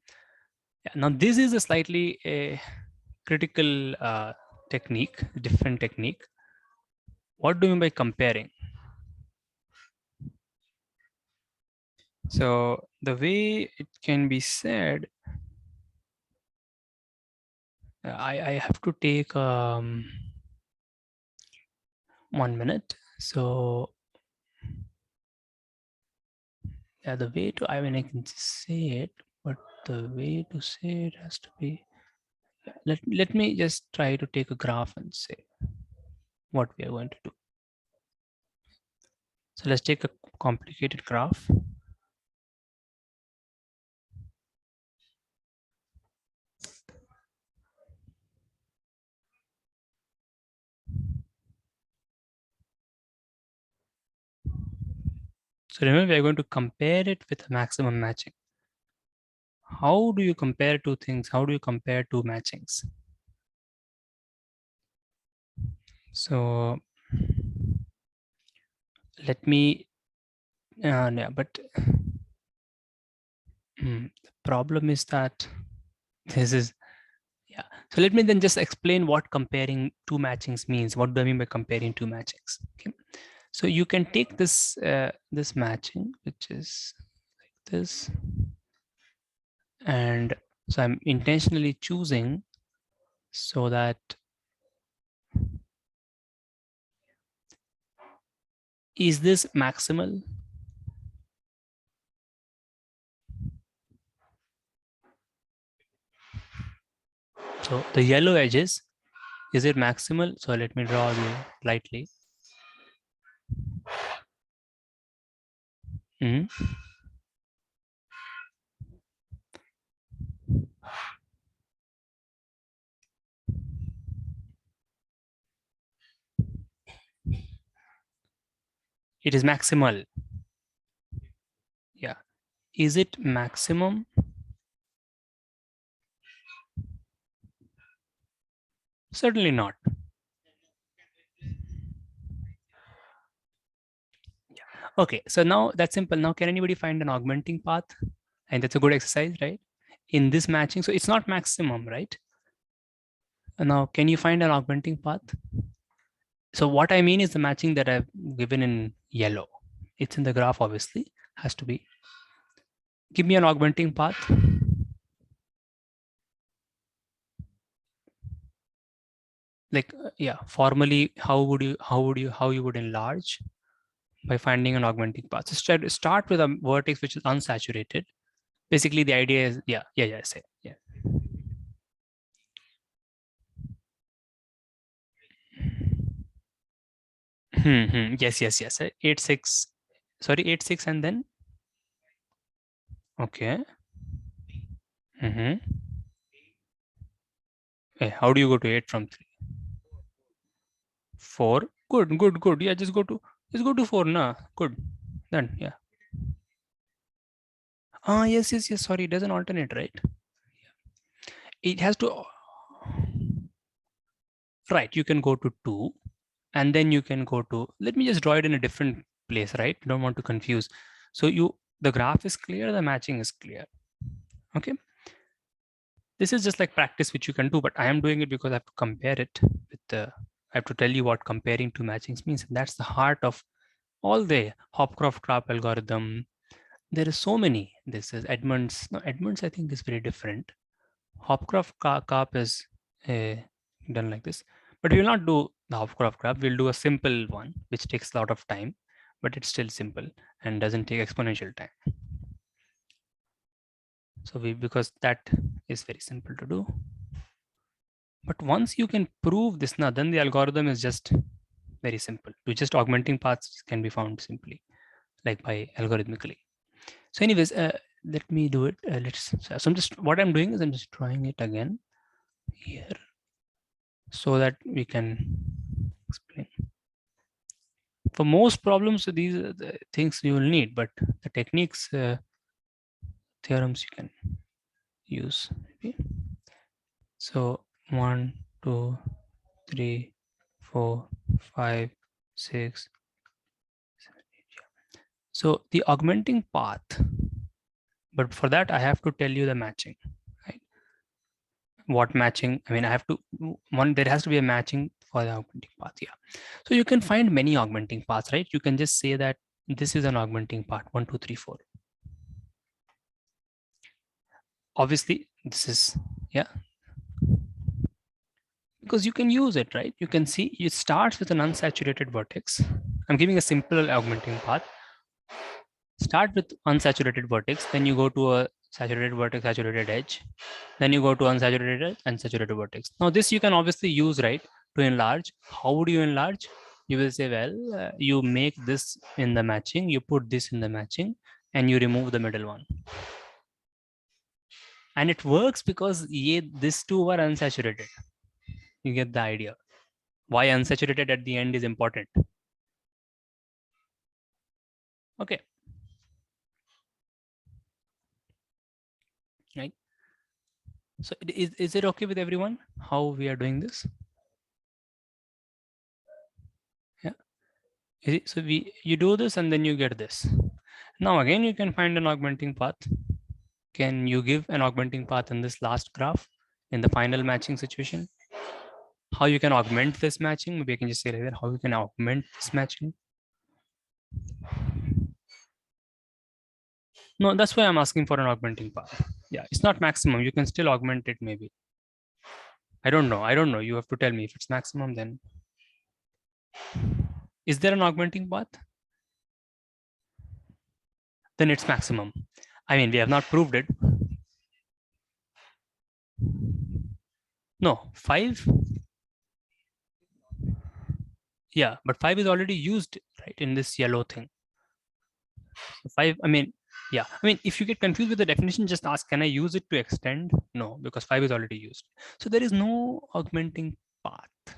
Yeah. Now this is a slightly critical technique, different technique. What do you mean by comparing? So the way it can be said, I have to take 1 minute. So yeah, the way to, I mean, I can say it, but the way to say it has to be, let me just try to take a graph and say what we are going to do. So let's take a complicated graph. So remember, we are going to compare it with a maximum matching. How do you compare two things? How do you compare two matchings? So let me, yeah, but the problem is that this is, yeah. So let me then just explain what comparing two matchings means. What do I mean by comparing two matchings? Okay. So you can take this this matching, which is like this, and so I'm intentionally choosing so that is this maximal? So the yellow edges, is it maximal? So let me draw the lightly. Mhm. It is maximal. Yeah. Is it maximum? Certainly not. Okay, so now that's simple. Now, can anybody find an augmenting path? And that's a good exercise, right? In this matching, so it's not maximum, right? Now, can you find an augmenting path? So what I mean is the matching that I've given in yellow. It's in the graph, obviously, has to be. Give me an augmenting path. Like, yeah, formally, how you would enlarge by finding an augmenting path. So start with a vertex which is unsaturated. Basically, the idea is, yeah, say, yeah. Yes. 8, 6. Sorry, 8, 6, and then okay. Mm-hmm. How do you go to 8 from 3? 4. Good. Yeah, just go to 4, nah. Good. Done. Yeah. Yes. Sorry, it doesn't alternate, right? It has to. Right. You can go to 2, and then you can go to. Let me just draw it in a different place, right? Don't want to confuse. So the graph is clear, the matching is clear. Okay. This is just like practice which you can do, but I am doing it because I have to compare it with the. I have to tell you what comparing two matchings means. And that's the heart of all the Hopcroft-Karp algorithm. There is so many. This is Edmonds. No, Edmonds I think is very different. Hopcroft-Karp is done like this, but we will not do the Hopcroft-Karp. We'll do a simple one which takes a lot of time, but it's still simple and doesn't take exponential time. So because that is very simple to do. But once you can prove this now, then the algorithm is just very simple. To just augmenting paths can be found simply, like by algorithmically. So anyways, let me do it. So I'm just, what I'm doing is I'm just drawing it again here so that we can explain. For most problems, these are the things you will need, but the techniques, theorems you can use. Okay. So 1, 2, 3, 4, 5, 6. So the augmenting path, but for that I have to tell you the matching, right? What matching? I mean, I have to there has to be a matching for the augmenting path. Yeah. So you can find many augmenting paths, right? You can just say that this is an augmenting path 1, 2, 3, 4. Obviously, this is yeah, because you can use it, right? You can see it starts with an unsaturated vertex. I'm giving a simple augmenting path. Start with unsaturated vertex, then you go to a saturated vertex, saturated edge, then you go to unsaturated edge, unsaturated vertex. Now this you can obviously use, right, to enlarge. How would you enlarge? You will say, well, you make this in the matching, you put this in the matching, and you remove the middle one. And it works because these two were unsaturated. You get the idea. Why unsaturated at the end is important. Okay. right? So is it okay with everyone how we are doing this? Yeah. So you do this and then you get this. Now again, you can find an augmenting path. Can you give an augmenting path in this last graph in the final matching situation? How you can augment this matching? Maybe I can just say like that, how you can augment this matching. No, that's why I'm asking for an augmenting path. Yeah, it's not maximum. You can still augment it maybe. I don't know. I don't know. You have to tell me if it's maximum then. Is there an augmenting path? Then it's maximum. I mean, we have not proved it. No, 5. Yeah, but 5 is already used, right, in this yellow thing. 5, I mean, yeah. I mean, if you get confused with the definition, just ask, can I use it to extend? No, because 5 is already used. So there is no augmenting path.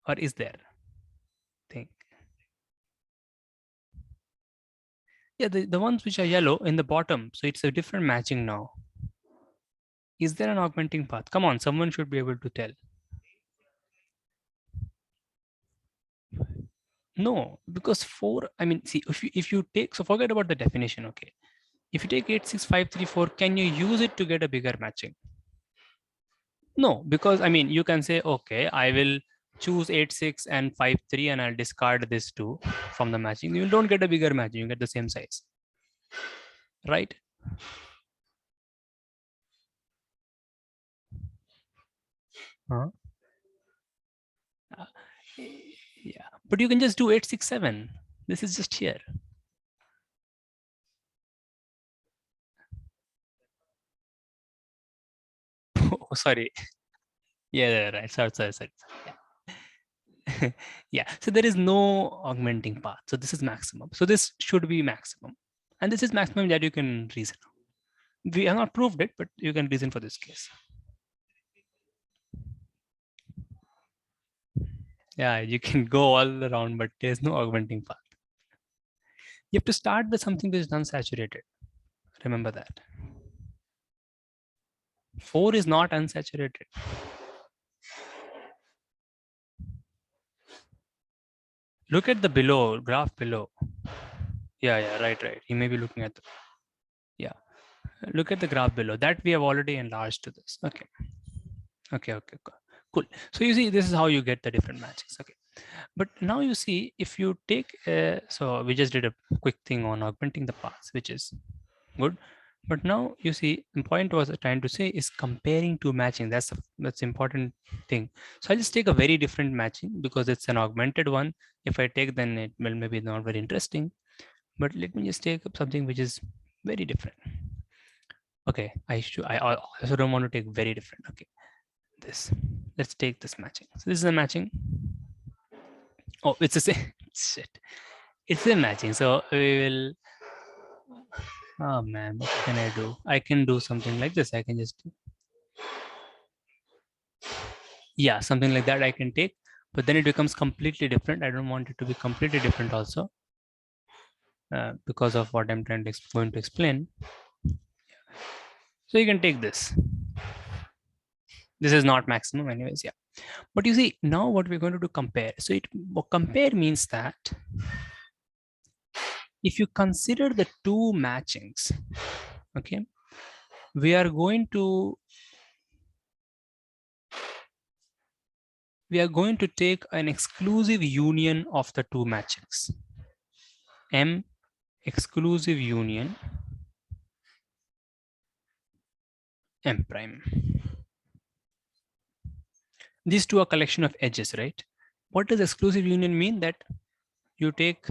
Or is there? Think. Yeah, the ones which are yellow in the bottom. So it's a different matching now. Is there an augmenting path? Come on, someone should be able to tell. No, because 4, I mean, see, if you take, so forget about the definition, okay. If you take 86534, can you use it to get a bigger matching? No, because I mean, you can say, okay, I will choose 86 and 53 and I'll discard this 2 from the matching. You don't get a bigger matching, you get the same size, right? Huh? Uh, yeah, but you can just do 867. This is just here. Oh, sorry. Yeah, right. Sorry. Yeah. Yeah. So there is no augmenting path. So this is maximum. So this should be maximum. And this is maximum that you can reason. We have not proved it, but you can reason for this case. Yeah, you can go all around, but there's no augmenting path. You have to start with something that is unsaturated. Remember that. 4 is not unsaturated. Look at the below, graph below. Yeah, right. You may be looking at the, yeah. Look at the graph below. That we have already enlarged to this. Okay, cool. So you see, this is how you get the different matches. Okay. But now you see, if you take, so we just did a quick thing on augmenting the paths, which is good. But now you see, the point was trying to say is comparing to matching. That's important thing. So I'll just take a very different matching because it's an augmented one. If I take, then it will maybe not very interesting. But let me just take up something which is very different. Okay, I also don't want to take very different. Okay, this. Let's take this matching. So this is a matching. Oh, it's the same. Shit. It's a matching. So we will. Oh man, what can I do? I can do something like this. I can just, yeah, something like that I can take, but then it becomes completely different. I don't want it to be completely different also because of what I'm going to explain. So you can take this. This is not maximum anyways, yeah. But you see, now what we're going to do, compare. So compare means that if you consider the two matchings, okay, we are going to take an exclusive union of the two matchings. M exclusive union M prime. These two are collection of edges, right? What does exclusive union mean? That you take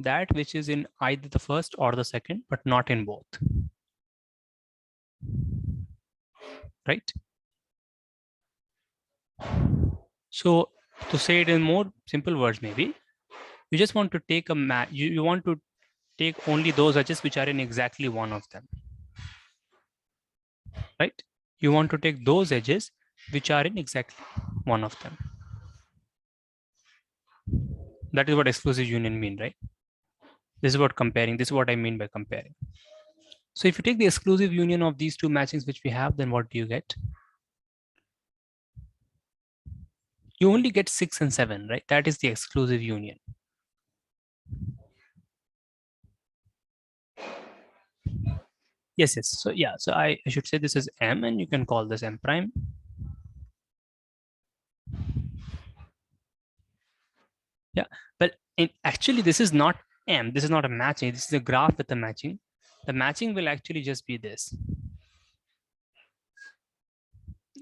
that which is in either the first or the second, but not in both, right? So to say it in more simple words, maybe you just want to take you want to take only those edges which are in exactly one of them, right? You want to take those edges which are in exactly one of them. That is what exclusive union mean, right? This is what comparing. This is what I mean by comparing. So if you take the exclusive union of these two matchings which we have, then what do you get? You only get 6 and 7, right? That is the exclusive union. Yes, yes. So yeah, so I should say this is M, and you can call this M prime. Yeah, but actually this is not M. This is not a matching. This is a graph with a matching. The matching will actually just be this.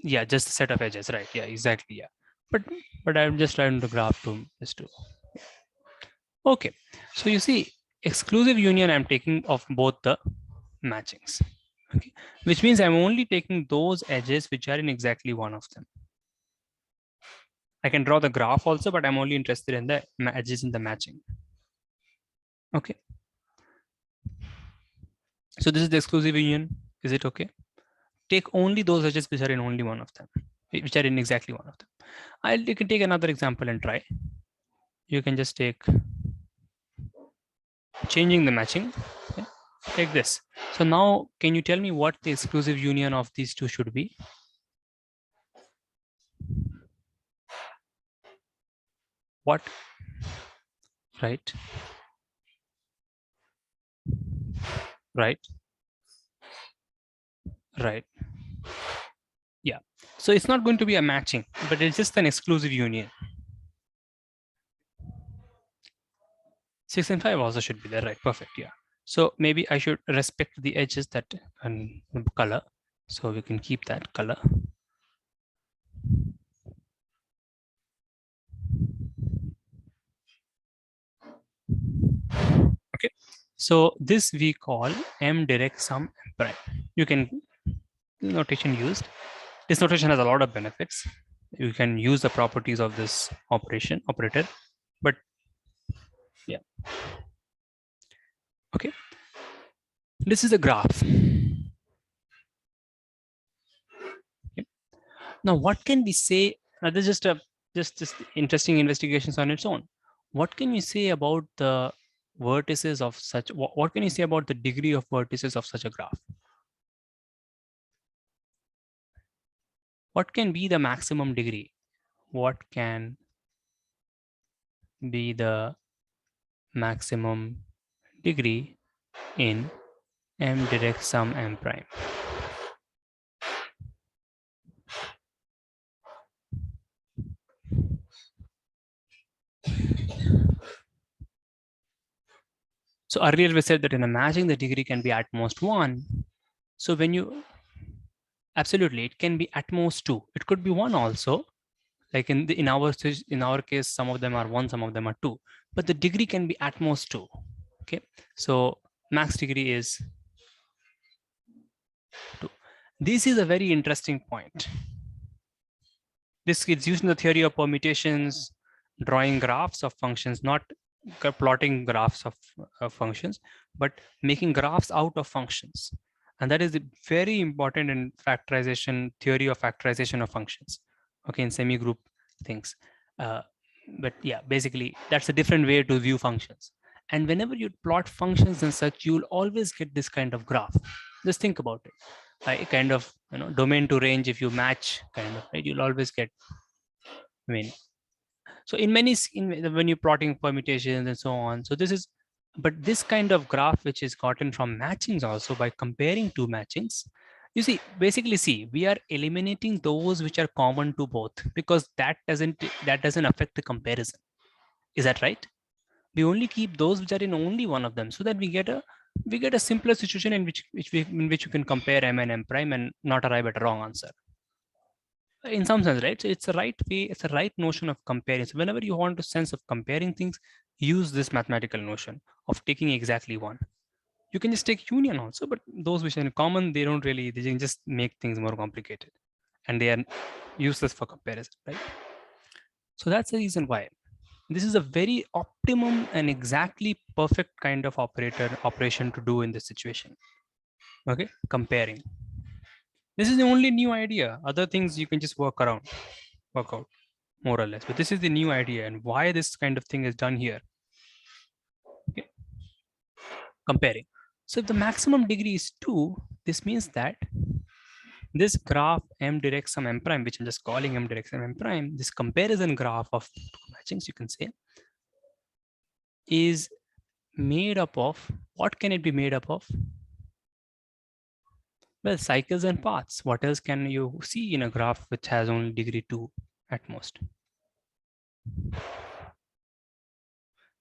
Yeah, just a set of edges, right? Yeah, exactly. Yeah, but I'm just trying to graph to this too. Okay, so you see, exclusive union I'm taking of both the matchings. Okay, which means I'm only taking those edges which are in exactly one of them. I can draw the graph also, but I'm only interested in the edges in the matching. Okay. So this is the exclusive union. Is it okay? Take only those edges which are in only one of them, which are in exactly one of them. You can take another example and try. You can just take changing the matching. Okay. Take this. So now, can you tell me what the exclusive union of these two should be? What? Right. Right. Right. Yeah. So it's not going to be a matching, but it's just an exclusive union. 6 and 5 also should be there, right? Perfect. Yeah. So maybe I should respect the edges that and color. So we can keep that color. Okay. So this we call M direct sum M prime. You can notation used. This notation has a lot of benefits. You can use the properties of this operator, but yeah. Okay. This is a graph. Okay. Now, what can we say? This is just a just interesting investigations on its own. What can you say about the vertices of such? What can you say about the degree of vertices of such a graph? What can be the maximum degree? What can be the maximum degree in M direct sum M prime? So earlier we said that in a matching, the degree can be at most 1. So when you, absolutely, it can be at most 2. It could be 1 also. Like in our case, some of them are 1, some of them are 2. But the degree can be at most 2. Okay. So max degree is 2. This is a very interesting point. This is used in the theory of permutations, drawing graphs of functions, not plotting graphs of functions, but making graphs out of functions. And that is very important in factorization, theory of factorization of functions. Okay, in semi-group things. But yeah, basically, that's a different way to view functions. And whenever you plot functions and such, you'll always get this kind of graph. Just think about it. Kind of, domain to range, if you match kind of, right, you'll always get, I mean, so in many, when you're plotting permutations and so on, so this is, but this kind of graph, which is gotten from matchings also by comparing two matchings, you see, basically see, we are eliminating those which are common to both, because that doesn't affect the comparison. Is that right? We only keep those which are in only one of them, so that we get a simpler situation in which you can compare M and M prime and not arrive at a wrong answer. In some sense, right? So it's a right way, it's a right notion of comparing. So whenever you want a sense of comparing things, use this mathematical notion of taking exactly one. You can just take union also, but those which are in common, they don't really, they can just make things more complicated, and they are useless for comparison, right? So that's the reason why this is a very optimum and exactly perfect kind of operation to do in this situation. Okay, comparing. This is the only new idea. Other things you can just work out more or less. But this is the new idea, and why this kind of thing is done here. Okay. Comparing. So if the maximum degree is 2, this means that this graph m direct sum m prime, which I'm just calling m direct sum m prime, this comparison graph of matchings, you can say, is made up of, what can it be made up of? Well, cycles and paths. What else can you see in a graph which has only degree 2 at most?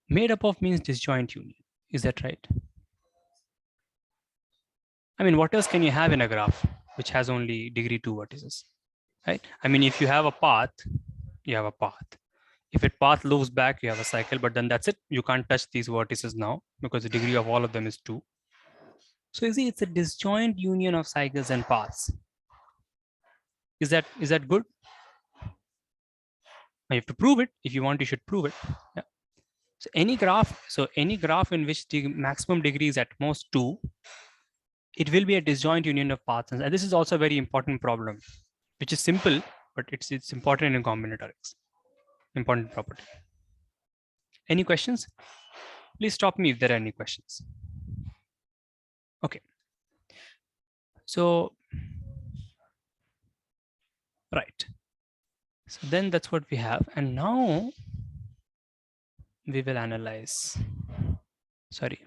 Made up of means disjoint union. Is that right? I mean, what else can you have in a graph which has only degree 2 vertices? Right? I mean, if you have a path, you have a path. If a path loops back, you have a cycle, but then that's it. You can't touch these vertices now because the degree of all of them is 2. So you see, it's a disjoint union of cycles and paths. Is that good? You have to prove it. If you want, you should prove it. Yeah. So any graph in which the maximum degree is at most 2, it will be a disjoint union of paths. And this is also a very important problem, which is simple, but it's important in combinatorics. Important property. Any questions? Please stop me if there are any questions. Okay. So, right. So then that's what we have. And now we will analyze. Sorry.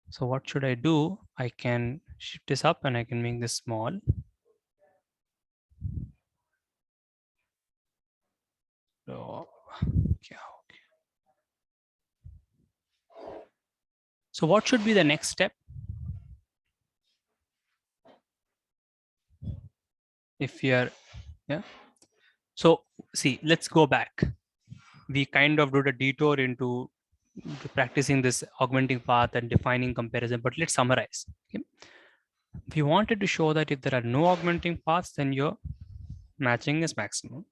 So what should I do? I can shift this up and I can make this small. So, okay. So what should be the next step? If you're, yeah. So see, let's go back. We kind of did a detour into practicing this augmenting path and defining comparison, but let's summarize. Okay. We wanted to show that if there are no augmenting paths, then your matching is maximum.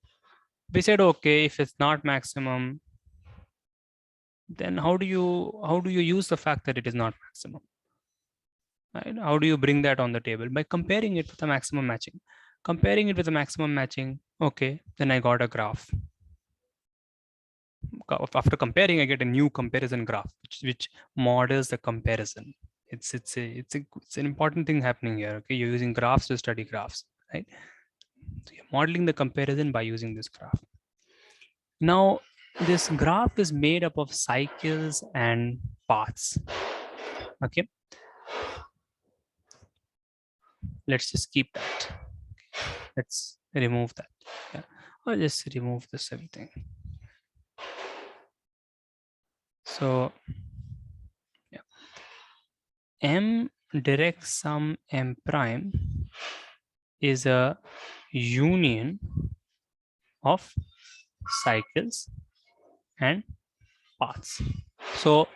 We said, okay, if it's not maximum, then how do you use the fact that it is not maximum? Right? How do you bring that on the table? By comparing it with the maximum matching. Comparing it with the maximum matching, okay, then I got a graph. After comparing, I get a new comparison graph, which models the comparison. It's an important thing happening here. Okay, you're using graphs to study graphs, right? So you're modeling the comparison by using this graph. Now, this graph is made up of cycles and paths. Okay, let's just keep that. Let's remove that. Yeah. I'll just remove this everything. So yeah, m direct sum m prime is a union of cycles and paths. So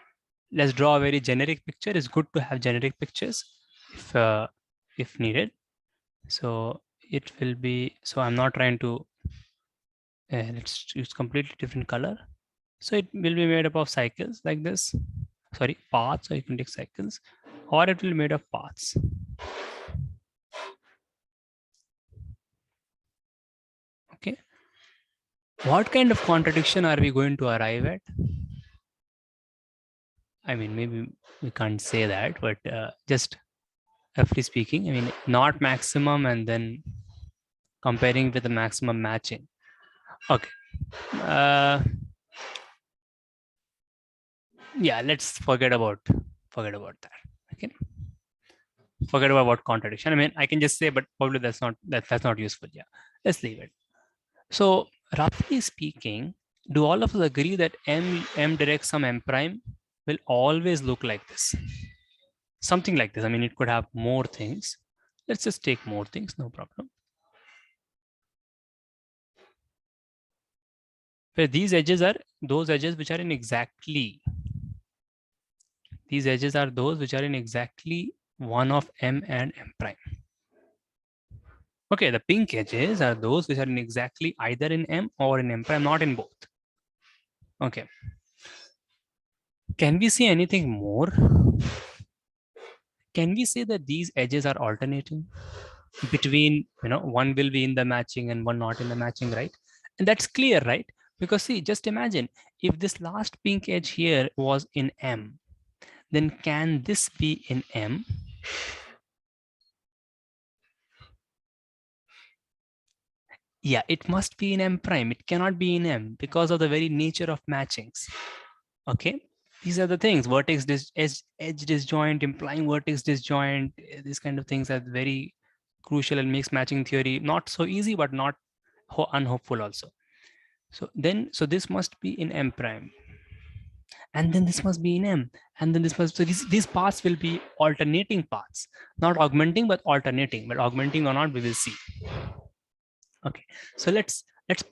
let's draw a very generic picture. It's good to have generic pictures if needed. So it will be, so I'm not trying to, let's use completely different color. So it will be made up of cycles like this, sorry, paths, or you can take cycles, or it will be made of paths. Okay. What kind of contradiction are we going to arrive at? I mean, maybe we can't say that, but just roughly speaking, I mean, not maximum and then comparing with the maximum matching. Okay. Yeah, let's forget about that. Okay. Forget about what contradiction. I mean, I can just say, but probably that's not useful. Yeah, let's leave it. So roughly speaking, do all of us agree that m direct sum m prime will always look like this? Something like this. I mean, it could have more things. Let's just take more things, no problem. Where these edges are those edges which are in exactly, these edges are those which are in exactly one of m and m prime. Okay, the pink edges are those which are in exactly either in m or in m prime, not in both. Okay. Can we see anything more? Can we say that these edges are alternating between, one will be in the matching and one not in the matching, right? And that's clear, right? Because see, just imagine if this last pink edge here was in M, then can this be in M? Yeah, it must be in M prime. It cannot be in M because of the very nature of matchings. Okay, these are the things: vertex edge disjoint, implying vertex disjoint. These kind of things are very crucial and makes matching theory not so easy, but not unhopeful also. So this must be in M prime, and then this must be in M, and then this must. So these paths will be alternating paths, not augmenting, but alternating. But augmenting or not, we will see. Okay, so let's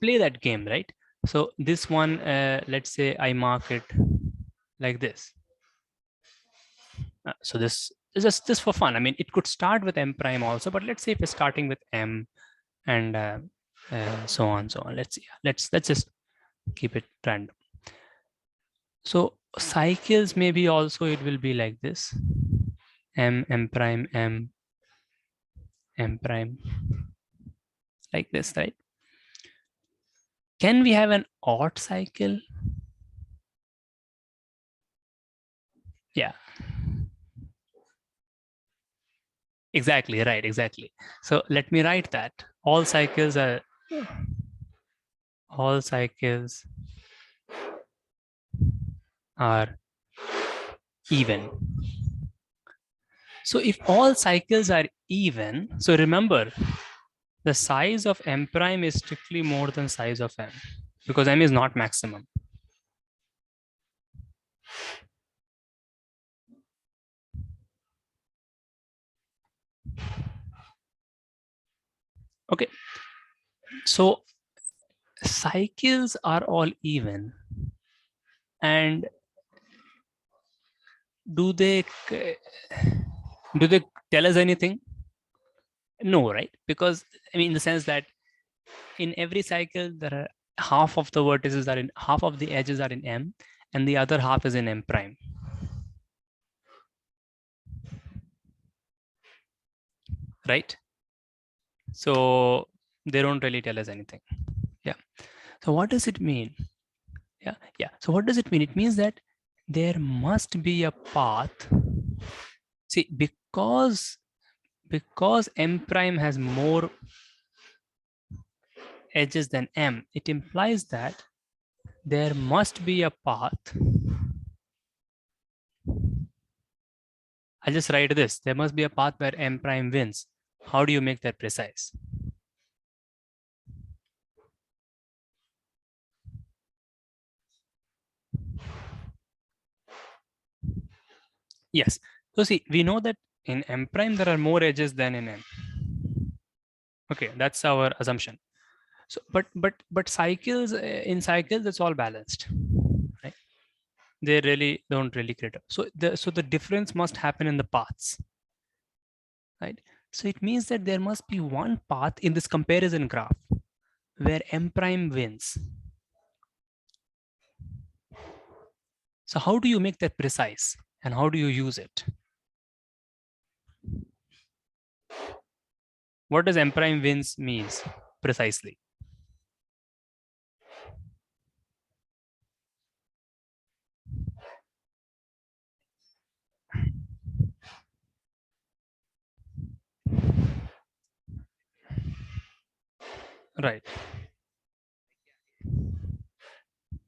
play that game, right? So this one, let's say I mark it like this. So this is just for fun. I mean, it could start with M prime also, but let's say if it's starting with M and so on, so on. Let's see. Let's just keep it random. So cycles maybe also it will be like this: M prime, M prime, like this, right? Can we have an odd cycle? Yeah. Exactly, right, exactly. So let me write that. All cycles are even. So if all cycles are even, so remember, the size of M prime is strictly more than size of M because M is not maximum. Okay, so cycles are all even, and do they tell us anything? No, right? Because I mean, in the sense that in every cycle there are half of the vertices are in, half of the edges are in M, and the other half is in M prime, right? So they don't really tell us anything. Yeah. So what does it mean? Yeah. So what does it mean? It means that there must be a path. See, because M prime has more edges than M, it implies that there must be a path. I'll just write this. There must be a path where M prime wins. How do you make that precise? Yes. So see, we know that in M prime, there are more edges than in M. Okay, that's our assumption. So, but cycles, in cycles, it's all balanced, right? They really don't really create. So the difference must happen in the paths, right? So it means that there must be one path in this comparison graph where M prime wins. So how do you make that precise, and how do you use it? What does M prime wins means precisely? Right.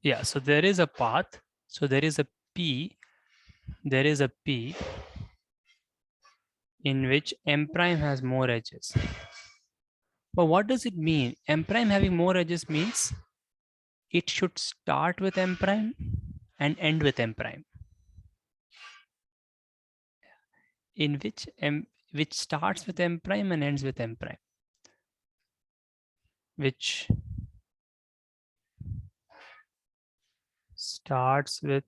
Yeah. So there is a path. So there is a P. There is a P in which M prime has more edges. But what does it mean? M prime having more edges means it should start with M prime and end with M prime. In which starts with M prime and ends with M prime. Which starts with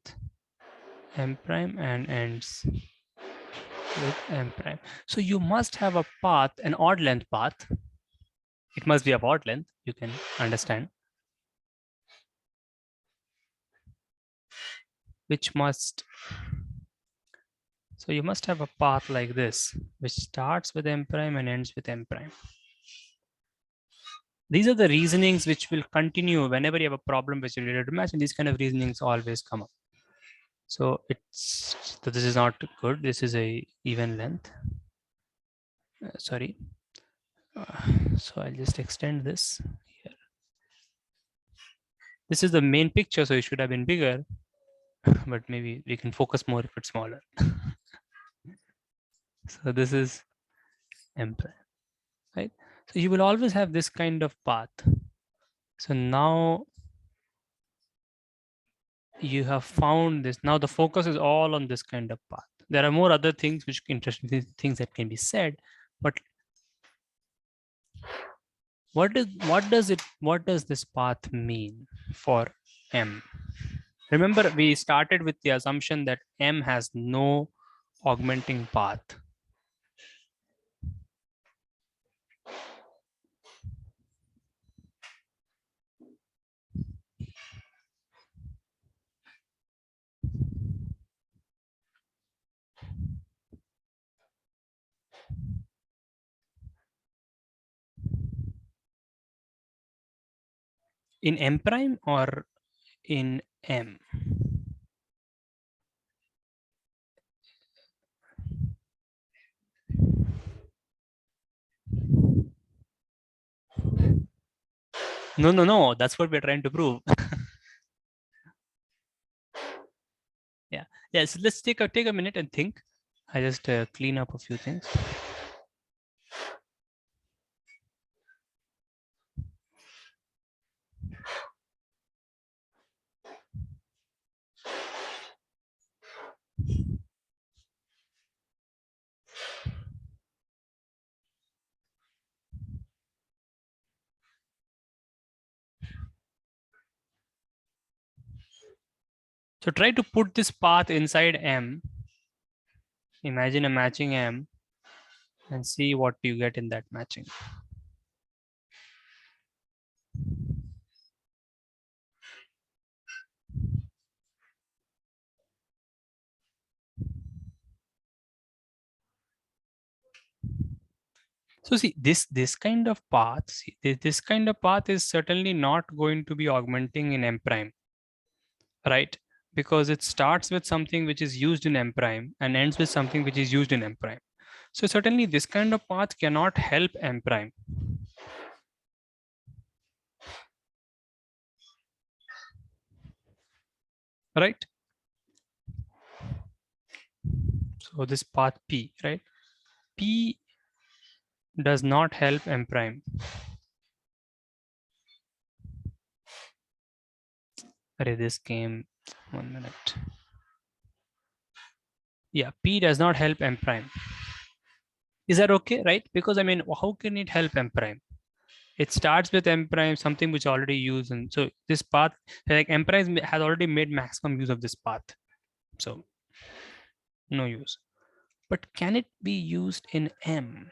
M prime and ends with M prime. So you must have a path, an odd length path. It must be of odd length, you can understand. Which must, so you must have a path like this, which starts with M prime and ends with M prime. These are the reasonings which will continue whenever you have a problem which is related to match, and these kind of reasonings always come up. So this is not good. This is a even length. Sorry. So I'll just extend this here. This is the main picture, so it should have been bigger, but maybe we can focus more if it's smaller. So this is M prime, right? So you will always have this kind of path. So now you have found this. Now the focus is all on this kind of path. There are more other things which interesting things that can be said, but what does this path mean for M? Remember, we started with the assumption that M has no augmenting path. In M prime or in M? No. That's what we're trying to prove. Yeah. So let's take a minute and think. I just clean up a few things. So try to put this path inside M. Imagine a matching M and see what you get in that matching. So see, this kind of path, this kind of path is certainly not going to be augmenting in M prime, right? Because it starts with something which is used in M prime and ends with something which is used in M prime. So certainly this kind of path cannot help M prime. Right? So this path P, right? P does not help M prime. Array, this came 1 minute. Yeah, P does not help M prime. Is that okay, right? Because I mean, how can it help M prime? It starts with M prime, something which already used, and so this path, like M prime has already made maximum use of this path. So no use. But can it be used in M?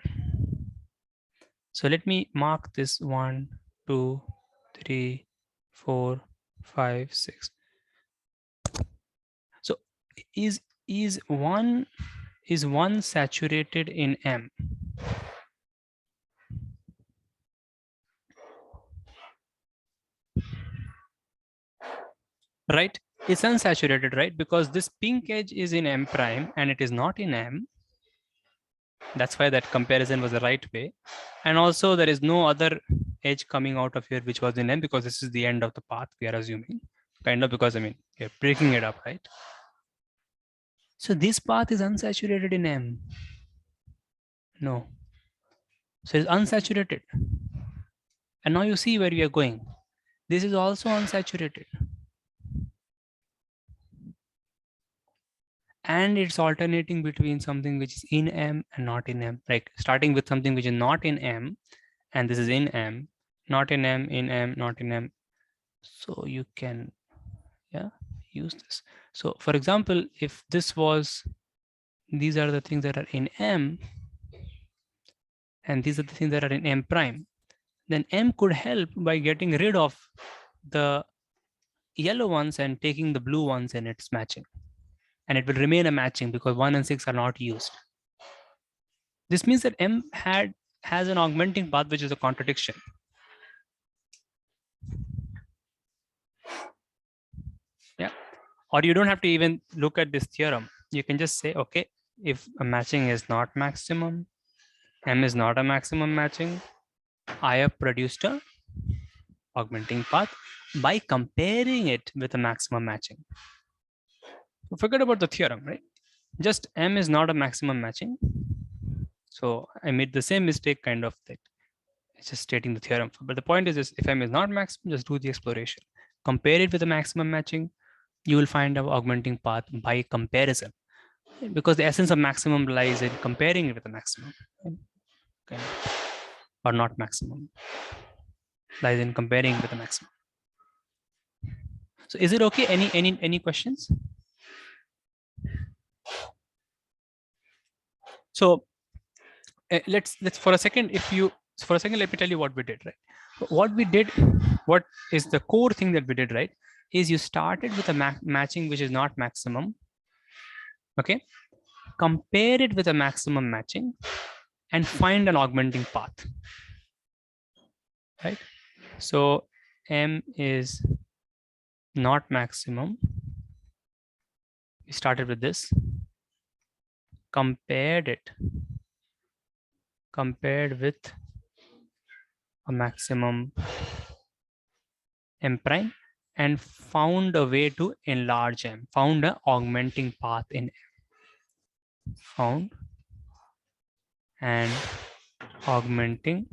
So let me mark this 1, 2, 3, 4, 5, 6. So is one saturated in M? Right? It's unsaturated, right? Because this pink edge is in M prime and it is not in M. That's why that comparison was the right way. And also there is no other edge coming out of here which was in M, because this is the end of the path, we are assuming. Kind of, because I mean, you're breaking it up, right? So this path is unsaturated in M. No. So it's unsaturated. And now you see where we are going. This is also unsaturated. And it's alternating between something which is in M and not in M. Like starting with something which is not in M, and this is in M, not in M, not in M. So you can, yeah, use this. So for example, if this was, these are the things that are in M, and these are the things that are in M prime, then M could help by getting rid of the yellow ones and taking the blue ones, and it's matching. And it will remain a matching because 1 and 6 are not used. This means that M has an augmenting path, which is a contradiction. Yeah. Or you don't have to even look at this theorem. You can just say, okay, if a matching is not maximum, M is not a maximum matching, I have produced a augmenting path by comparing it with a maximum matching. So forget about the theorem, right? Just M is not a maximum matching. So I made the same mistake kind of that. It's just stating the theorem. But the point is this, if M is not maximum, just do the exploration. Compare it with a maximum matching. You will find an augmenting path by comparison. Because the essence of maximum lies in comparing it with a maximum. Okay. Or not maximum. Lies in comparing with a maximum. So is it okay? Any questions? So let's for a second, let me tell you what we did, right? What we did, what is the core thing that we did, right? Is you started with a matching which is not maximum. Okay. Compare it with a maximum matching and find an augmenting path. Right? So M is not maximum. We started with this, compared with a maximum M prime, and found a way to enlarge M, found an augmenting path in M, found an augmenting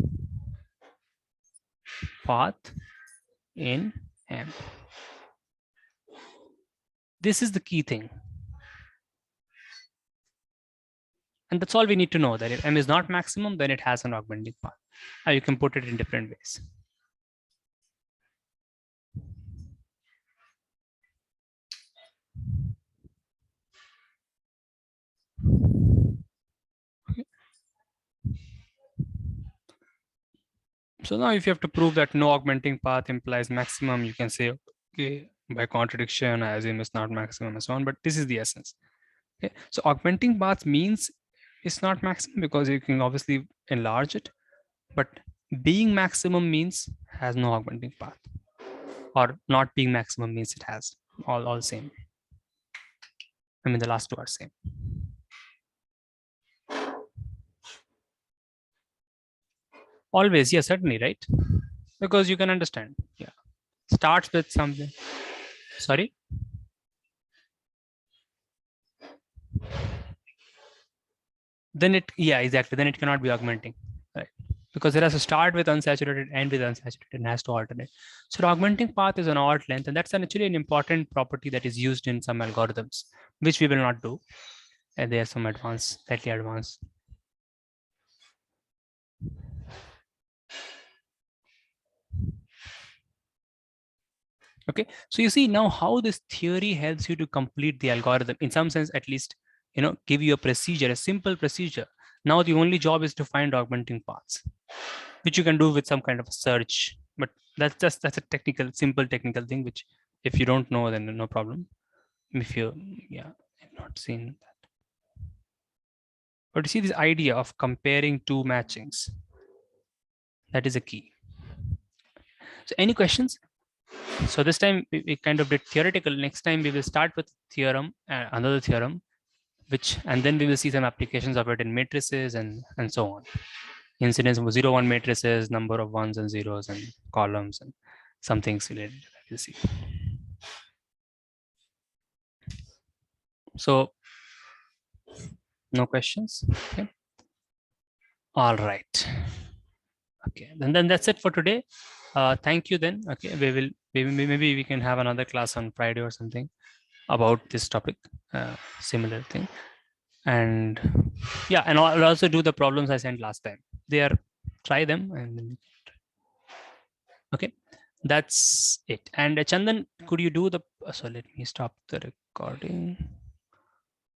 path in M. This is the key thing. And that's all we need to know, that if M is not maximum, then it has an augmenting path. Now you can put it in different ways. Okay. So now if you have to prove that no augmenting path implies maximum, you can say, okay, by contradiction, I assume it's not maximum and so on, but this is the essence. Okay. So augmenting path means it's not maximum because you can obviously enlarge it, but being maximum means has no augmenting path, or not being maximum means it has all same. I mean, the last two are same. Always, yes, certainly, right? Because you can understand. Yeah. Starts with something. Sorry. Then it, yeah, exactly. Then it cannot be augmenting, right? Because it has to start with unsaturated, end with unsaturated, and has to alternate. So the augmenting path is an odd length, and that's actually an important property that is used in some algorithms, which we will not do. And there are some advanced, slightly advanced. Okay, so you see now how this theory helps you to complete the algorithm in some sense, at least, give you a procedure, a simple procedure. Now the only job is to find augmenting paths, which you can do with some kind of a search, but that's a simple technical thing, which if you don't know, then no problem. If you, yeah, I've not seen that. But you see this idea of comparing two matchings, that is a key. So any questions? So this time we kind of did theoretical. Next time we will start with theorem, another theorem, and then we will see some applications of it in matrices and so on. Incidence of 0-1 matrices, number of ones and zeros and columns and some things related. We'll see. So no questions. Okay. All right. Okay. Then that's it for today. Thank you then. Okay. Maybe we can have another class on Friday or something about this topic, similar thing. And yeah, and I'll also do the problems I sent last time. Try them and then, okay, that's it. And Chandan, could you do the, so let me stop the recording.